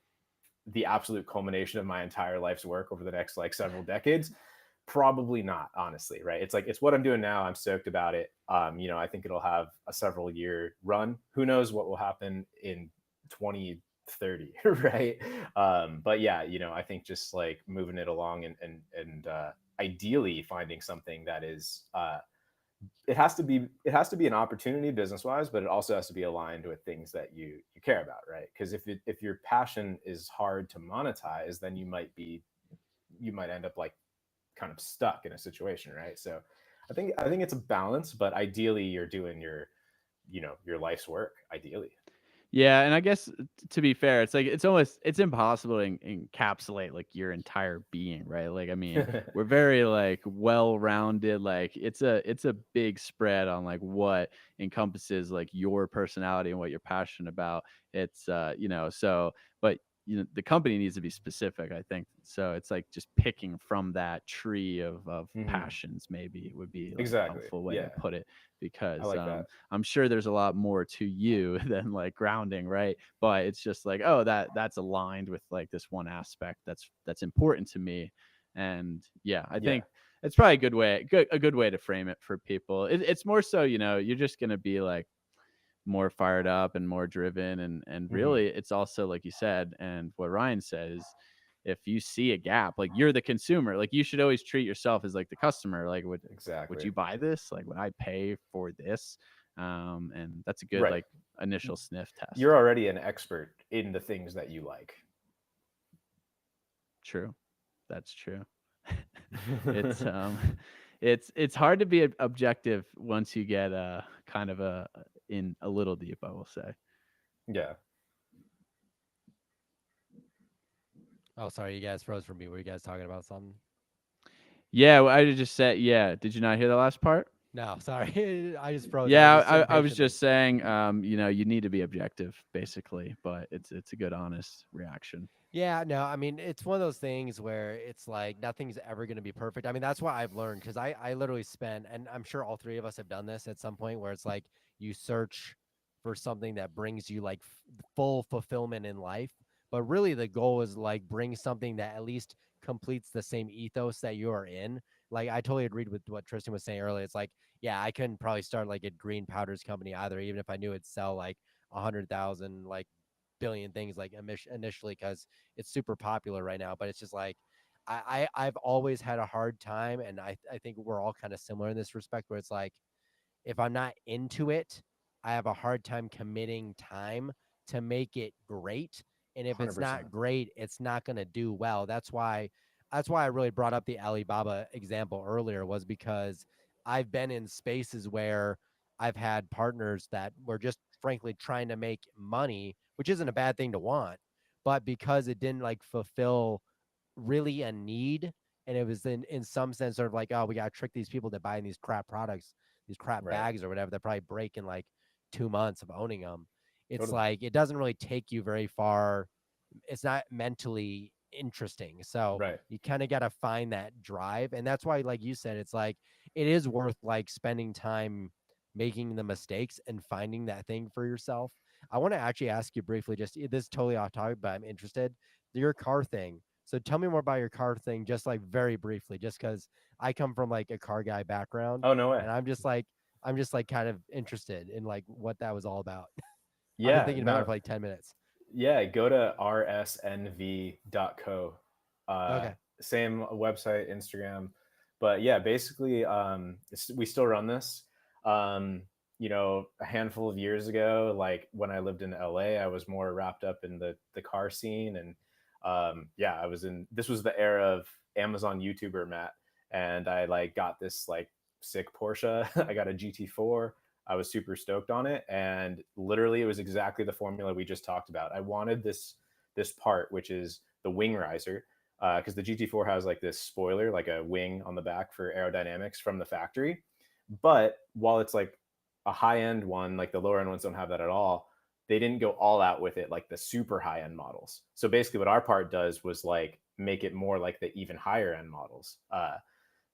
the absolute culmination of my entire life's work over the next like several decades? Probably not, honestly, right? It's like it's what I'm doing now. I'm stoked about it. I think it'll have a several year run. Who knows what will happen in 2030, right? But yeah, I think just like moving it along and ideally finding something that is it has to be an opportunity business wise, but it also has to be aligned with things that you care about, right? Because if your passion is hard to monetize, then you might end up like kind of stuck in a situation, right? So I think it's a balance, but ideally you're doing your life's work ideally. Yeah, and I guess to be fair, it's like it's impossible to encapsulate like your entire being, right? Like I mean, we're very like well-rounded, like it's a big spread on like what encompasses like your personality and what you're passionate about. It's so but the company needs to be specific, I think. So it's like just picking from that tree of Mhm. passions maybe would be like a Exactly. helpful way to Yeah, put it I because like that. I'm sure there's a lot more to you than like grounding, right? But it's just like, oh, that's aligned with like this one aspect that's important to me. And yeah, I Yeah. think it's probably a good way to frame it for people. It's more so, you're just gonna be like more fired up and more driven, and Hmm. really it's also like you said, and what Ryan said is if you see a gap, like you're the consumer, like you should always treat yourself as like the customer. Like would Exactly. you buy this? Like would I pay for this? And that's a good Right. like initial sniff test. You're already an expert in the things that you like. True. That's true. It's it's hard to be objective once you get kind of a in a little deep, I will say. Yeah. Oh, sorry, you guys froze for me. Were you guys talking about something? Yeah, I just said, yeah. Did you not hear the last part? No, sorry. I just froze. I was Yeah, just sitting I was patiently. just saying, you need to be objective, basically, but it's a good, honest reaction. Yeah, no, I mean, it's one of those things where it's like nothing's ever going to be perfect. I mean, that's what I've learned because I literally spent, and I'm sure all three of us have done this at some point where it's like you search for something that brings you like full fulfillment in life. But really the goal is like bring something that at least completes the same ethos that you are in. Like I totally agreed with what Tristan was saying earlier. It's like, yeah, I couldn't probably start like a green powders company either, even if I knew it'd sell like 100,000 like billion things like initially, because it's super popular right now. But it's just like I've always had a hard time, and I think we're all kind of similar in this respect, where it's like if I'm not into it, I have a hard time committing time to make it great. And if it's not 100%. great, it's not going to do well. That's why I really brought up the Alibaba example earlier, was because I've been in spaces where I've had partners that were just frankly trying to make money, which isn't a bad thing to want, but because it didn't like fulfill really a need, and it was in some sense sort of like, oh, we got to trick these people to buying these crap products, these crap Right. bags or whatever, that probably break in like 2 months of owning them. It's Totally. like it doesn't really take you very far. It's not mentally interesting. So Right. you kind of got to find that drive. And that's why, like you said, it's like it is worth like spending time making the mistakes and finding that thing for yourself. I want to actually ask you briefly, just this is totally off topic, but I'm interested. Your car thing. So tell me more about your car thing, just like very briefly, just because I come from like a car guy background, Oh, no way. and I'm just like kind of interested in like what that was all about. I've been Yeah, thinking about it no. for like 10 minutes. Yeah, go to rsnv.co. Uh, Okay. Same website, Instagram. But yeah, basically, we still run this. Um, a handful of years ago, like when I lived in LA, I was more wrapped up in the car scene. And yeah, this was the era of Amazon YouTuber Matt. And I like got this like sick Porsche. I got a GT4. I was super stoked on it, and literally it was exactly the formula we just talked about. I wanted this part, which is the wing riser, because the GT4 has like this spoiler, like a wing on the back for aerodynamics from the factory. But while it's like a high end one, like the lower end ones don't have that at all. They didn't go all out with it like the super high end models. So basically, what our part does was like make it more like the even higher end models.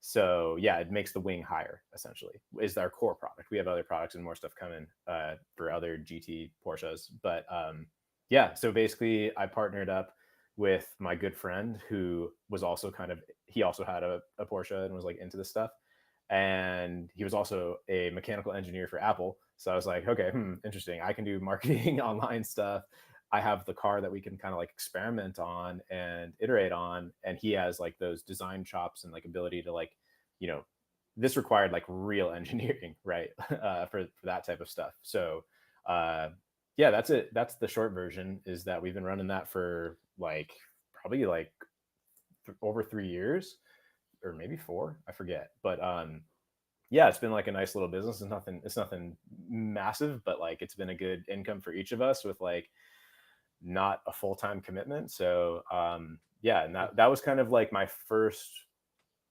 So yeah, it makes the wing higher, essentially, is our core product. We have other products and more stuff coming for other GT Porsches. But yeah, so basically I partnered up with my good friend who was also he also had a Porsche and was like into this stuff. And he was also a mechanical engineer for Apple. So I was like, okay, interesting. I can do marketing online stuff. I have the car that we can kind of like experiment on and iterate on. And he has like those design chops and like ability to like, you know, this required like real engineering, right? For that type of stuff. So yeah, that's it. That's the short version, is that we've been running that for like probably like over 3 years or maybe four, I forget. But yeah, it's been like a nice little business. It's nothing massive, but like it's been a good income for each of us with like not a full-time commitment. So yeah, and that was kind of like my first,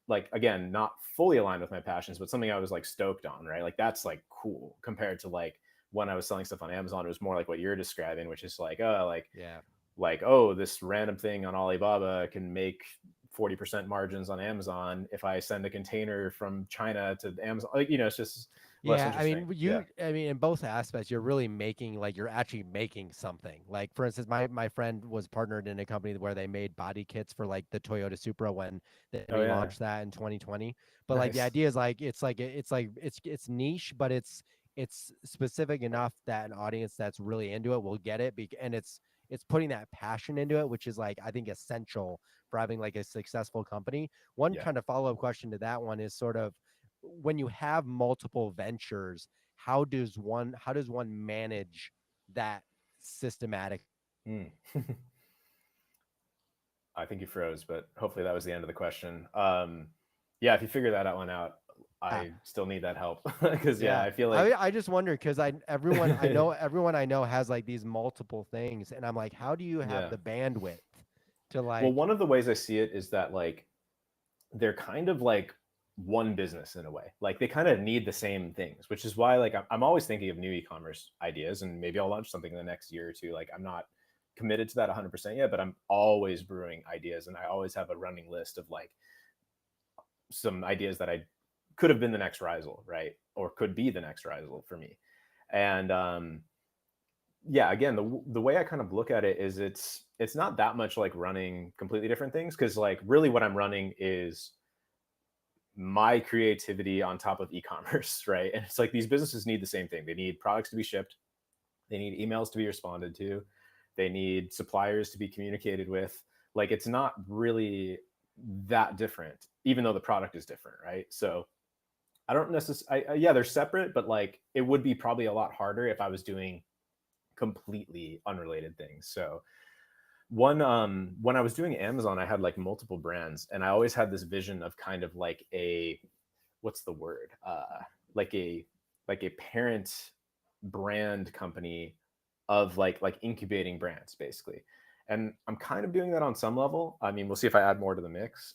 like, again, not fully aligned with my passions, but something I was like stoked on, right? Like that's like cool compared to like when I was selling stuff on Amazon. It was more like what you're describing, which is like, oh, Yeah. like, oh, this random thing on Alibaba can make 40% margins on Amazon if I send a container from China to Amazon. Like, it's just less Yeah, I interesting. mean, Yeah. in both aspects, you're really making like you're actually making something. Like for instance, my friend was partnered in a company where they made body kits for like the Toyota Supra when they Oh yeah. relaunched that in 2020. But like the Nice. idea is like it's niche, but it's specific enough that an audience that's really into it will get it. And it's putting that passion into it, which is like I think essential for having like a successful company. One Yeah. kind of follow up question to that one is sort of, when you have multiple ventures, how does one manage that systematic? Mm. I think you froze, but hopefully that was the end of the question. Yeah, if you figure that one out, Yeah, I still need that help because yeah, yeah. I feel like I just wonder because everyone I know has like these multiple things, and I'm like, how do you have yeah. the bandwidth to Well, like? one of the ways I see it is that like they're kind of like one business in a way. Like they kind of need the same things, which is why like I'm always thinking of new e-commerce ideas, and maybe I'll launch something in the next year or two. Like I'm not committed to that 100% yet, but I'm always brewing ideas, and I always have a running list of like some ideas that I could have been the next Rhizal, right? Or could be the next Rhizal for me. And yeah, again, the way I kind of look at it is it's not that much like running completely different things, because like really what I'm running is my creativity on top of e-commerce, right? And it's like these businesses need the same thing. They need products to be shipped, they need emails to be responded to, they need suppliers to be communicated with. Like it's not really that different, even though the product is different, right? So I don't necessarily, yeah, they're separate, but like it would be probably a lot harder if I was doing completely unrelated things. So when I was doing Amazon, I had like multiple brands, and I always had this vision of kind of like a, what's the word, like a parent brand company of like incubating brands basically. And I'm kind of doing that on some level. I mean, we'll see if I add more to the mix.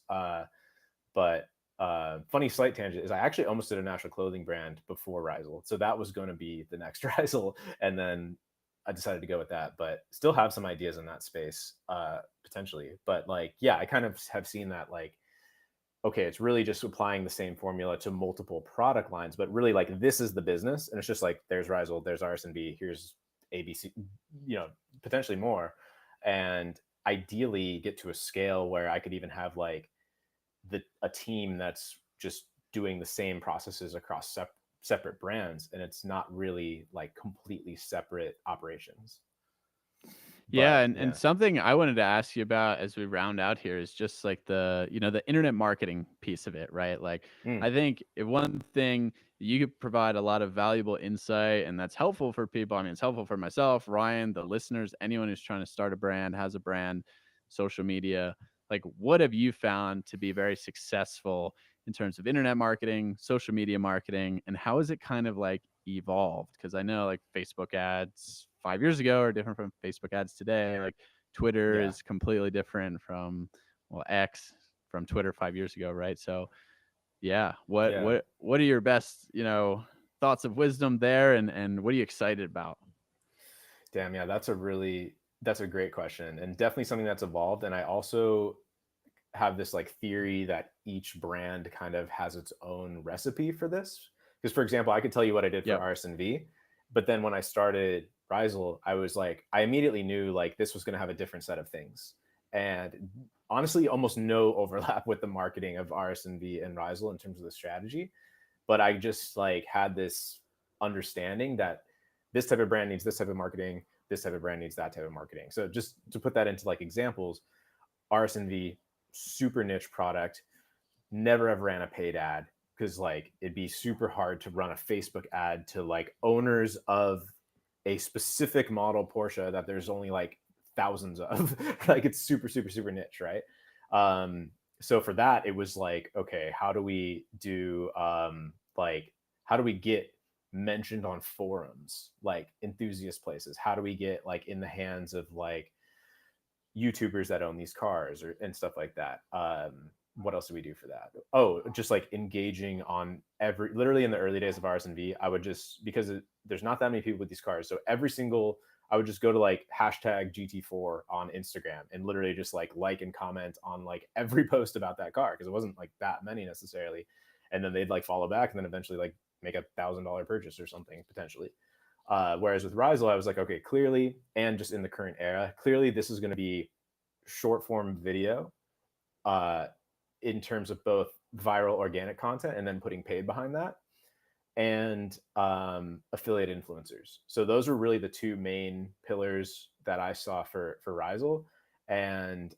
But funny slight tangent is I actually almost did a natural clothing brand before Rhizal. So that was going to be the next Rhizal. And then I decided to go with that, but still have some ideas in that space potentially. But like, yeah, I kind of have seen that like, okay, it's really just applying the same formula to multiple product lines, but really like this is the business. And it's just like, there's Rhizal, there's RSNB, here's ABC, potentially more. And ideally get to a scale where I could even have like a team that's just doing the same processes across separate brands, and it's not really like completely separate operations. Yeah, But and yeah. something I wanted to ask you about as we round out here is just like the internet marketing piece of it, right? Like I Mm, think if one thing you could provide a lot of valuable insight and that's helpful for people. I mean, it's helpful for myself, Ryan, the listeners, anyone who's trying to start a brand, has a brand, social media. Like what have you found to be very successful in terms of internet marketing, social media marketing, and how has it kind of like evolved? Because I know like Facebook ads 5 years ago are different from Facebook ads today. Like Twitter yeah. is completely different from X from Twitter 5 years ago, right? So yeah, what Yeah. what what are your best thoughts of wisdom there, and what are you excited about? Damn, yeah, that's a great question, and definitely something that's evolved. And I also have this like theory that each brand kind of has its own recipe for this. Because for example, I could tell you what I did for Yep. RSNV, but then when I started Rhizal, I was like, I immediately knew like this was going to have a different set of things. And honestly, almost no overlap with the marketing of RSNV and Rhizal in terms of the strategy. But I just like had this understanding that this type of brand needs this type of marketing, this type of brand needs that type of marketing. So just to put that into like examples, RSNV, super niche product, never ever ran a paid ad, because like it'd be super hard to run a Facebook ad to like owners of a specific model Porsche that there's only like thousands of. Like it's super niche, right? So for that, it was like, okay, how do we do like how do we get mentioned on forums, like enthusiast places? How do we get like in the hands of like YouTubers that own these cars and stuff like that? What else do we do for that? Oh, just like engaging on literally in the early days of RSNV, I would just, because there's not that many people with these cars. So I would just go to like hashtag GT4 on Instagram and literally just like and comment on like every post about that car, because it wasn't like that many necessarily. And then they'd like follow back and then eventually like make $1,000 purchase or something potentially. Whereas with Rhizal, I was like, okay, clearly, and just in the current era, clearly this is going to be short form video uh, in terms of both viral organic content and then putting paid behind that, and affiliate influencers. So those were really the two main pillars that I saw for Rhizal. And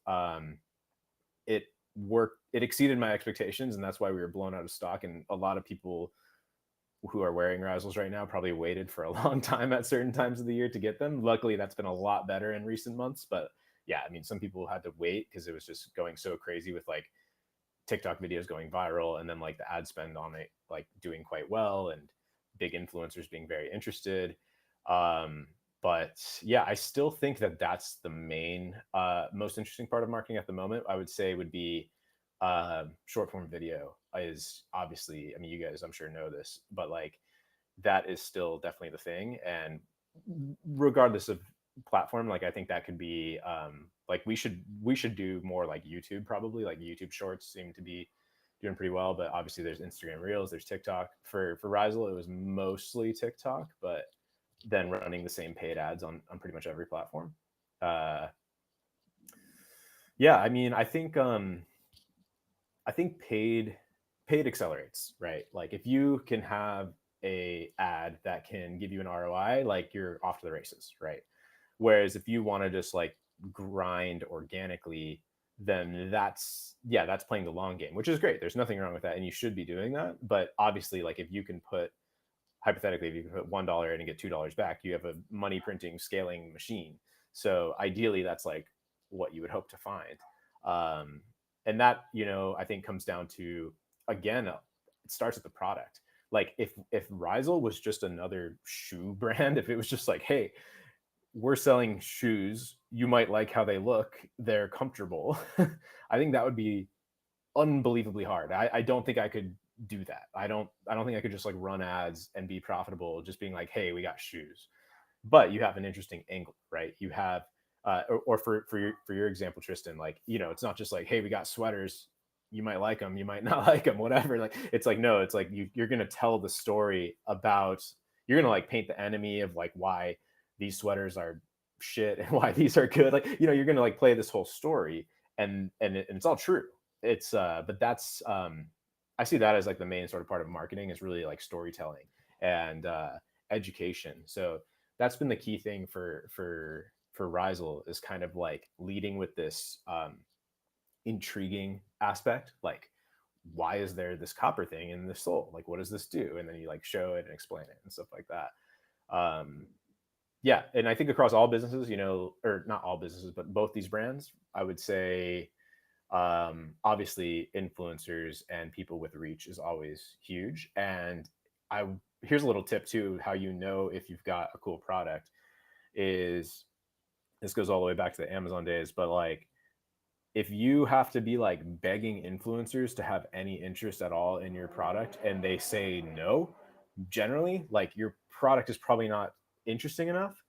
it worked. It exceeded my expectations, and that's why we were blown out of stock. And a lot of people who are wearing Rhizals right now probably waited for a long time at certain times of the year to get them. Luckily, that's been a lot better in recent months. But yeah, I mean, some people had to wait because it was just going so crazy with like TikTok videos going viral, and then like the ad spend on it like doing quite well, and big influencers being very interested. But yeah, I still think that that's the main most interesting part of marketing at the moment. I would say would be short form video is obviously, I mean, you guys I'm sure know this, but like that is still definitely the thing. And regardless of platform, like I think that could be like we should do more like YouTube. Probably like YouTube shorts seem to be doing pretty well, but obviously there's Instagram reels, there's TikTok. For Rhizal it was mostly TikTok, but than running the same paid ads on pretty much every platform. Uh, yeah, I mean, I think paid accelerates, right? Like if you can have a ad that can give you an ROI, like you're off to the races, right? Whereas if you want to just like grind organically, then that's playing the long game, which is great. There's nothing wrong with that, and you should be doing that. But obviously, like if you can put hypothetically, if you can put $1 in and get $2 back, you have a money printing scaling machine. So ideally, that's like what you would hope to find. Um, and that, I think comes down to, again, it starts with the product. Like if Rhizal was just another shoe brand, if it was just like, hey, we're selling shoes, you might like how they look, they're comfortable. I think that would be unbelievably hard. I don't think I could do that. I don't think I could just like run ads and be profitable just being like, hey, we got shoes. But you have an interesting angle, right? You have or for your example, Tristan, like, it's not just like, hey, we got sweaters, you might like them, you might not like them, whatever. Like it's like, no, it's like you're gonna tell the story about, you're gonna like paint the enemy of like why these sweaters are shit and why these are good. Like, you're gonna like play this whole story, and it's all true. It's but that's I see that as like the main sort of part of marketing is really like storytelling and education. So that's been the key thing for Rhizal, is kind of like leading with this intriguing aspect, like why is there this copper thing in the sole, like what does this do, and then you like show it and explain it and stuff like that. Yeah, and I think across all businesses, or not all businesses, but both these brands, I would say obviously influencers and people with reach is always huge. And I here's a little tip too, how if you've got a cool product is, this goes all the way back to the Amazon days, but like if you have to be like begging influencers to have any interest at all in your product and they say no, generally like your product is probably not interesting enough.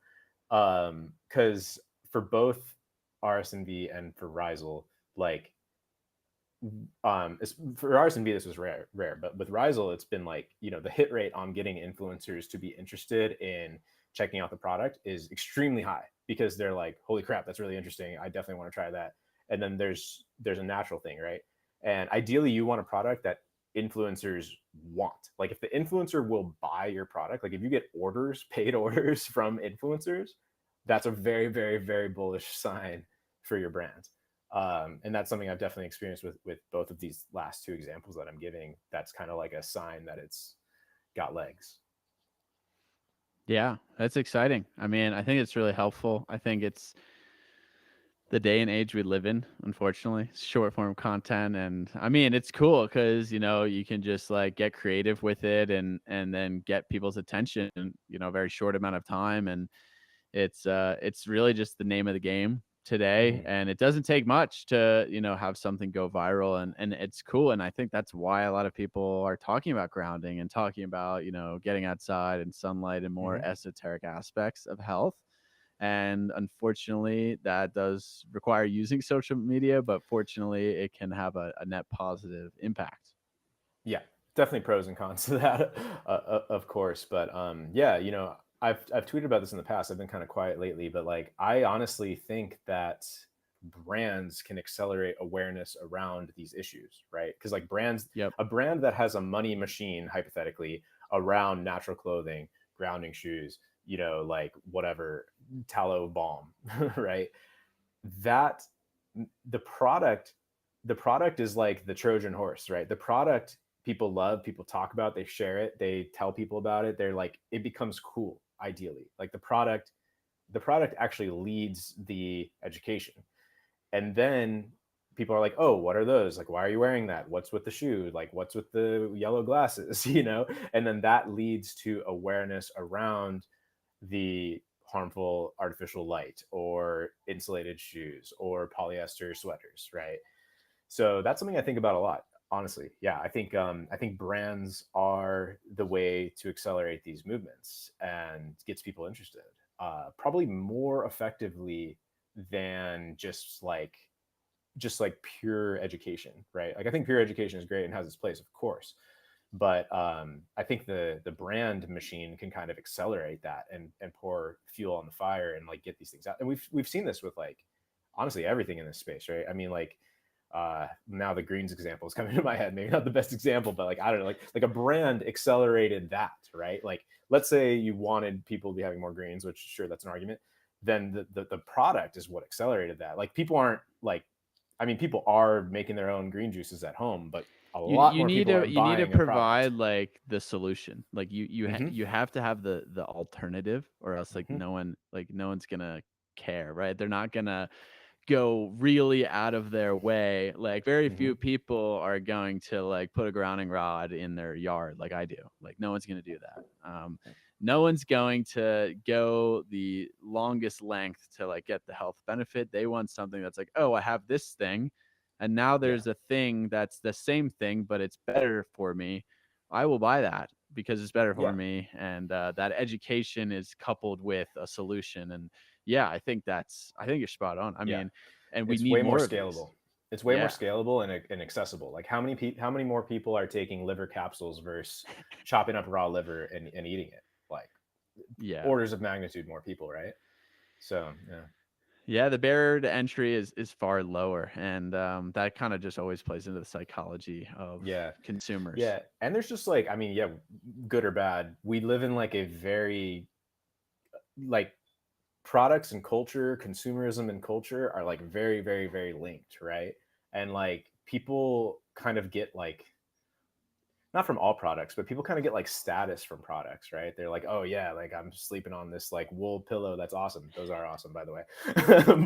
Because for both RSNV and for Rhizal, like for RSNV this was rare, but with Rhizal it's been like, the hit rate on getting influencers to be interested in checking out the product is extremely high, because they're like, holy crap, that's really interesting, I definitely want to try that. And then there's a natural thing, right? And ideally you want a product that influencers want. Like if the influencer will buy your product, like if you get paid orders from influencers, that's a very, very, very bullish sign for your brand. And that's something I've definitely experienced with both of these last two examples that I'm giving. That's kind of like a sign that it's got legs. Yeah, that's exciting. I mean, I think it's really helpful. I think it's the day and age we live in, unfortunately, short form content. And I mean, it's cool because, you can just like get creative with it and then get people's attention in, a very short amount of time. And it's really just the name of the game today, Mm-hmm. and it doesn't take much to have something go viral, and it's cool. And I think that's why a lot of people are talking about grounding and talking about getting outside and sunlight and more Mm-hmm. esoteric aspects of health. And unfortunately that does require using social media, but fortunately it can have a net positive impact. Yeah, definitely pros and cons to that, of course. But yeah, I've tweeted about this in the past. I've been kind of quiet lately, but like I honestly think that brands can accelerate awareness around these issues, right? Because like Yep. a brand that has a money machine, hypothetically, around natural clothing, grounding shoes, like whatever, tallow balm, right? That the product the product is like the Trojan horse, right? The product people love, people talk about, they share it, they tell people about it, they're like, it becomes cool. Ideally, like the product actually leads the education. And then people are like, oh, what are those, like why are you wearing that, what's with the shoe, like what's with the yellow glasses, and then that leads to awareness around the harmful artificial light or insulated shoes or polyester sweaters, right? So that's something I think about a lot, honestly. Yeah, I think brands are the way to accelerate these movements and gets people interested, probably more effectively than just like pure education, right? Like I think pure education is great and has its place, of course, But I think the brand machine can kind of accelerate that and pour fuel on the fire and like get these things out. And we've seen this with like honestly everything in this space, right? I mean, like now the greens example is coming to my head. Maybe not the best example, but like I don't know, like a brand accelerated that, right? Like let's say you wanted people to be having more greens, which sure that's an argument. Then the product is what accelerated that. Like people aren't like, I mean, people are making their own green juices at home, but a lot more people are you need to buying a product. provide like the solution. Like Hmm. you have to have the alternative, or else like Hmm. no one's gonna care, right? They're not gonna go really out of their way. Like very Hmm. few people are going to like put a grounding rod in their yard like I do. Like no one's going to do that. No one's going to go the longest length to like get the health benefit. They want something that's like, oh, I have this thing, and now Yeah. there's a thing that's the same thing, but it's better for me. I will buy that because it's better for Yeah. me, and that education is coupled with a solution. And yeah, I think you're spot on. I Yeah. mean, and we It's need way more more of these. scalable. It's way more Yeah. scalable and accessible. Like how many more people are taking liver capsules versus chopping up raw liver and eating it? Like Yeah. orders of magnitude more people, right? So yeah. Yeah, the barrier to entry is far lower, and that kind of just always plays into the psychology of Yeah. consumers. Yeah. And there's just like, I mean, yeah, good or bad, we live in like a very like products and culture, consumerism and culture are like very, very, very linked, right? And like people kind of get like, not from all products, but people kind of get like status from products, right? They're like, oh yeah, like I'm sleeping on this like wool pillow. That's awesome. Those are awesome, by the way.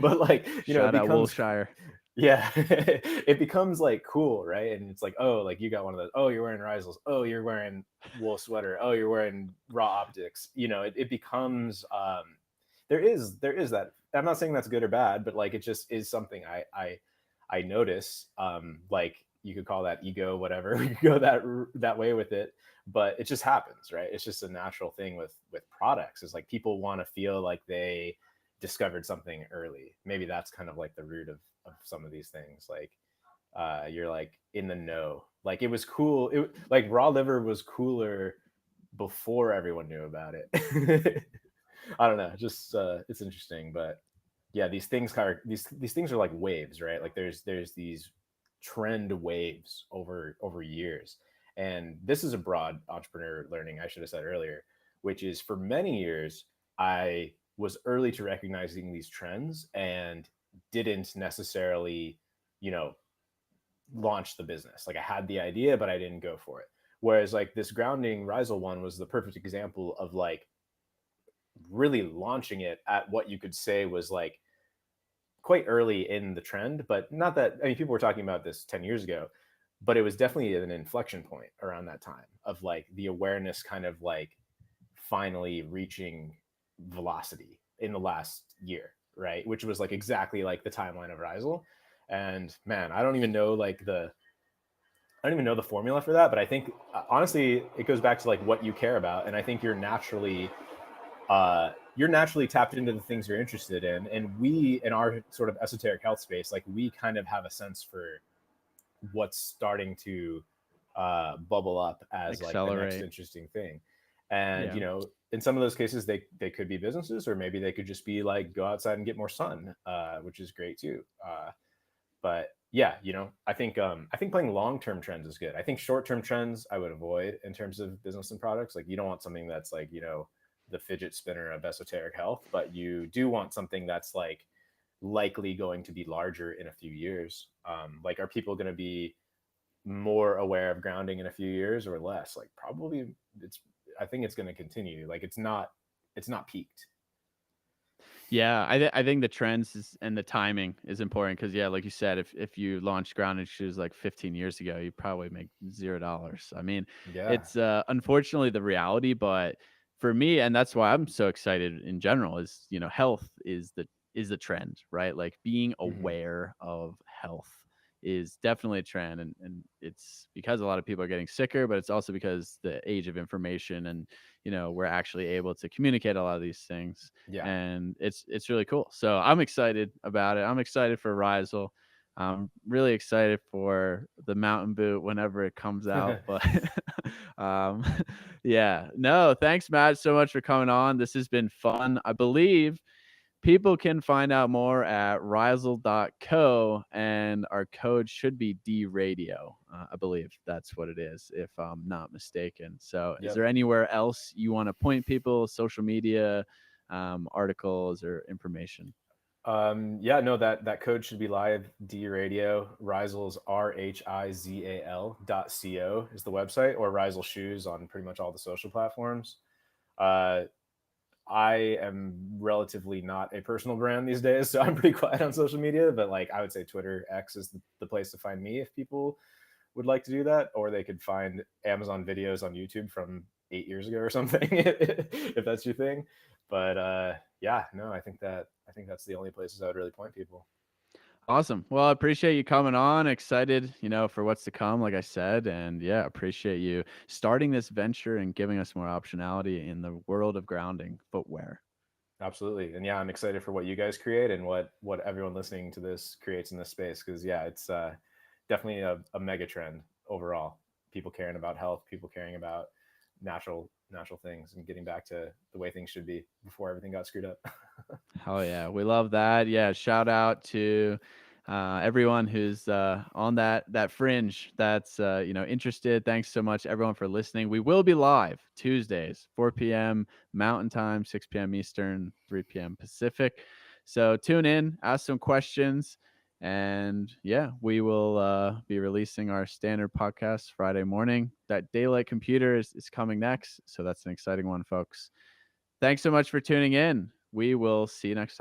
But like, you know, it Shout out becomes, Wilshire. yeah, it becomes like cool, right? And it's like, oh, like you got one of those. Oh, you're wearing Rhizals. Oh, you're wearing wool sweater. Oh, you're wearing raw optics. You know, it becomes there is that. I'm not saying that's good or bad, but like it just is something I notice. Like you could call that ego, whatever. We could go that way with it, but it just happens, right? It's just a natural thing with products. Is like people want to feel like they discovered something early. Maybe that's kind of like the root of some of these things. Like you're like in the know. Like it was cool. Like raw liver was cooler before everyone knew about it. I don't know. Just it's interesting, but yeah, these things kind of these things are like waves, right? Like there's these trend waves over years, and this is a broad entrepreneur learning. I should have said earlier, which is for many years I was early to recognizing these trends and didn't necessarily, you know, launch the business. Like I had the idea, but I didn't go for it. Whereas like this grounding Rhizal one was the perfect example of like really launching it at what you could say was like quite early in the trend, but not that, I mean, people were talking about this 10 years ago, but it was definitely an inflection point around that time of like the awareness kind of like finally reaching velocity in the last year, right? Which was like exactly like the timeline of Rhizal. And man, I don't even know the formula for that, but I think honestly, it goes back to like what you care about. And I think you're naturally tapped into the things you're interested in. And we, in our sort of esoteric health space, like we kind of have a sense for what's starting to bubble up as like the next Accelerate. interesting thing. And, Yeah. you know, in some of those cases, they could be businesses, or maybe they could just be like, go outside and get more sun, which is great too. But yeah, you know, I think playing long-term trends is good. I think short-term trends I would avoid in terms of business and products. Like you don't want something that's like, you know, the fidget spinner of esoteric health, but you do want something that's like likely going to be larger in a few years. Like are people going to be more aware of grounding in a few years or less? Like probably it's I think it's going to continue. Like it's not peaked. Yeah, I think the trends and the timing is important because yeah, like you said, if you launched grounded shoes like 15 years ago, you probably make $0. I mean, Yeah. it's unfortunately the reality, but for me, and that's why I'm so excited in general, is health is the trend, right? Like being Hmm. aware of health is definitely a trend, and it's because a lot of people are getting sicker, but it's also because the age of information, and we're actually able to communicate a lot of these things, Yeah. and it's really cool. So I'm excited about it. I'm excited for Rhizal. I'm really excited for the mountain boot whenever it comes out. But um, yeah, no, thanks, Matt, so much for coming on. This has been fun. I believe people can find out more at Rhizal.co, and our code should be DRadio. I believe that's what it is, if I'm not mistaken. So, is Yep. there anywhere else you want to point people, social media, articles, or information? Yeah, no, that code should be live. D Radio. Rhizal's RHIZAL.co is the website, or Rhizal Shoes on pretty much all the social platforms. Uh, I am relatively not a personal brand these days, so I'm pretty quiet on social media. But like, I would say Twitter X is the place to find me if people would like to do that, or they could find Amazon videos on YouTube from 8 years ago or something, if that's your thing. But yeah, no, I think that's the only places I would really point people. Awesome. Well, I appreciate you coming on. Excited, for what's to come, like I said. And yeah, appreciate you starting this venture and giving us more optionality in the world of grounding footwear. Absolutely. And yeah, I'm excited for what you guys create and what everyone listening to this creates in this space, because yeah, it's definitely a mega trend overall. People caring about health, people caring about natural things, and getting back to the way things should be before everything got screwed up. Hell yeah, we love that. Yeah, shout out to everyone who's on that fringe that's interested. Thanks so much, everyone, for listening. We will be live Tuesdays, 4 p.m. Mountain Time, 6 p.m. Eastern, 3 p.m. Pacific. So tune in, ask some questions, and yeah, we will be releasing our standard podcast Friday morning. That Daylight Computer is coming next, so that's an exciting one, folks. Thanks so much for tuning in. We will see you next time.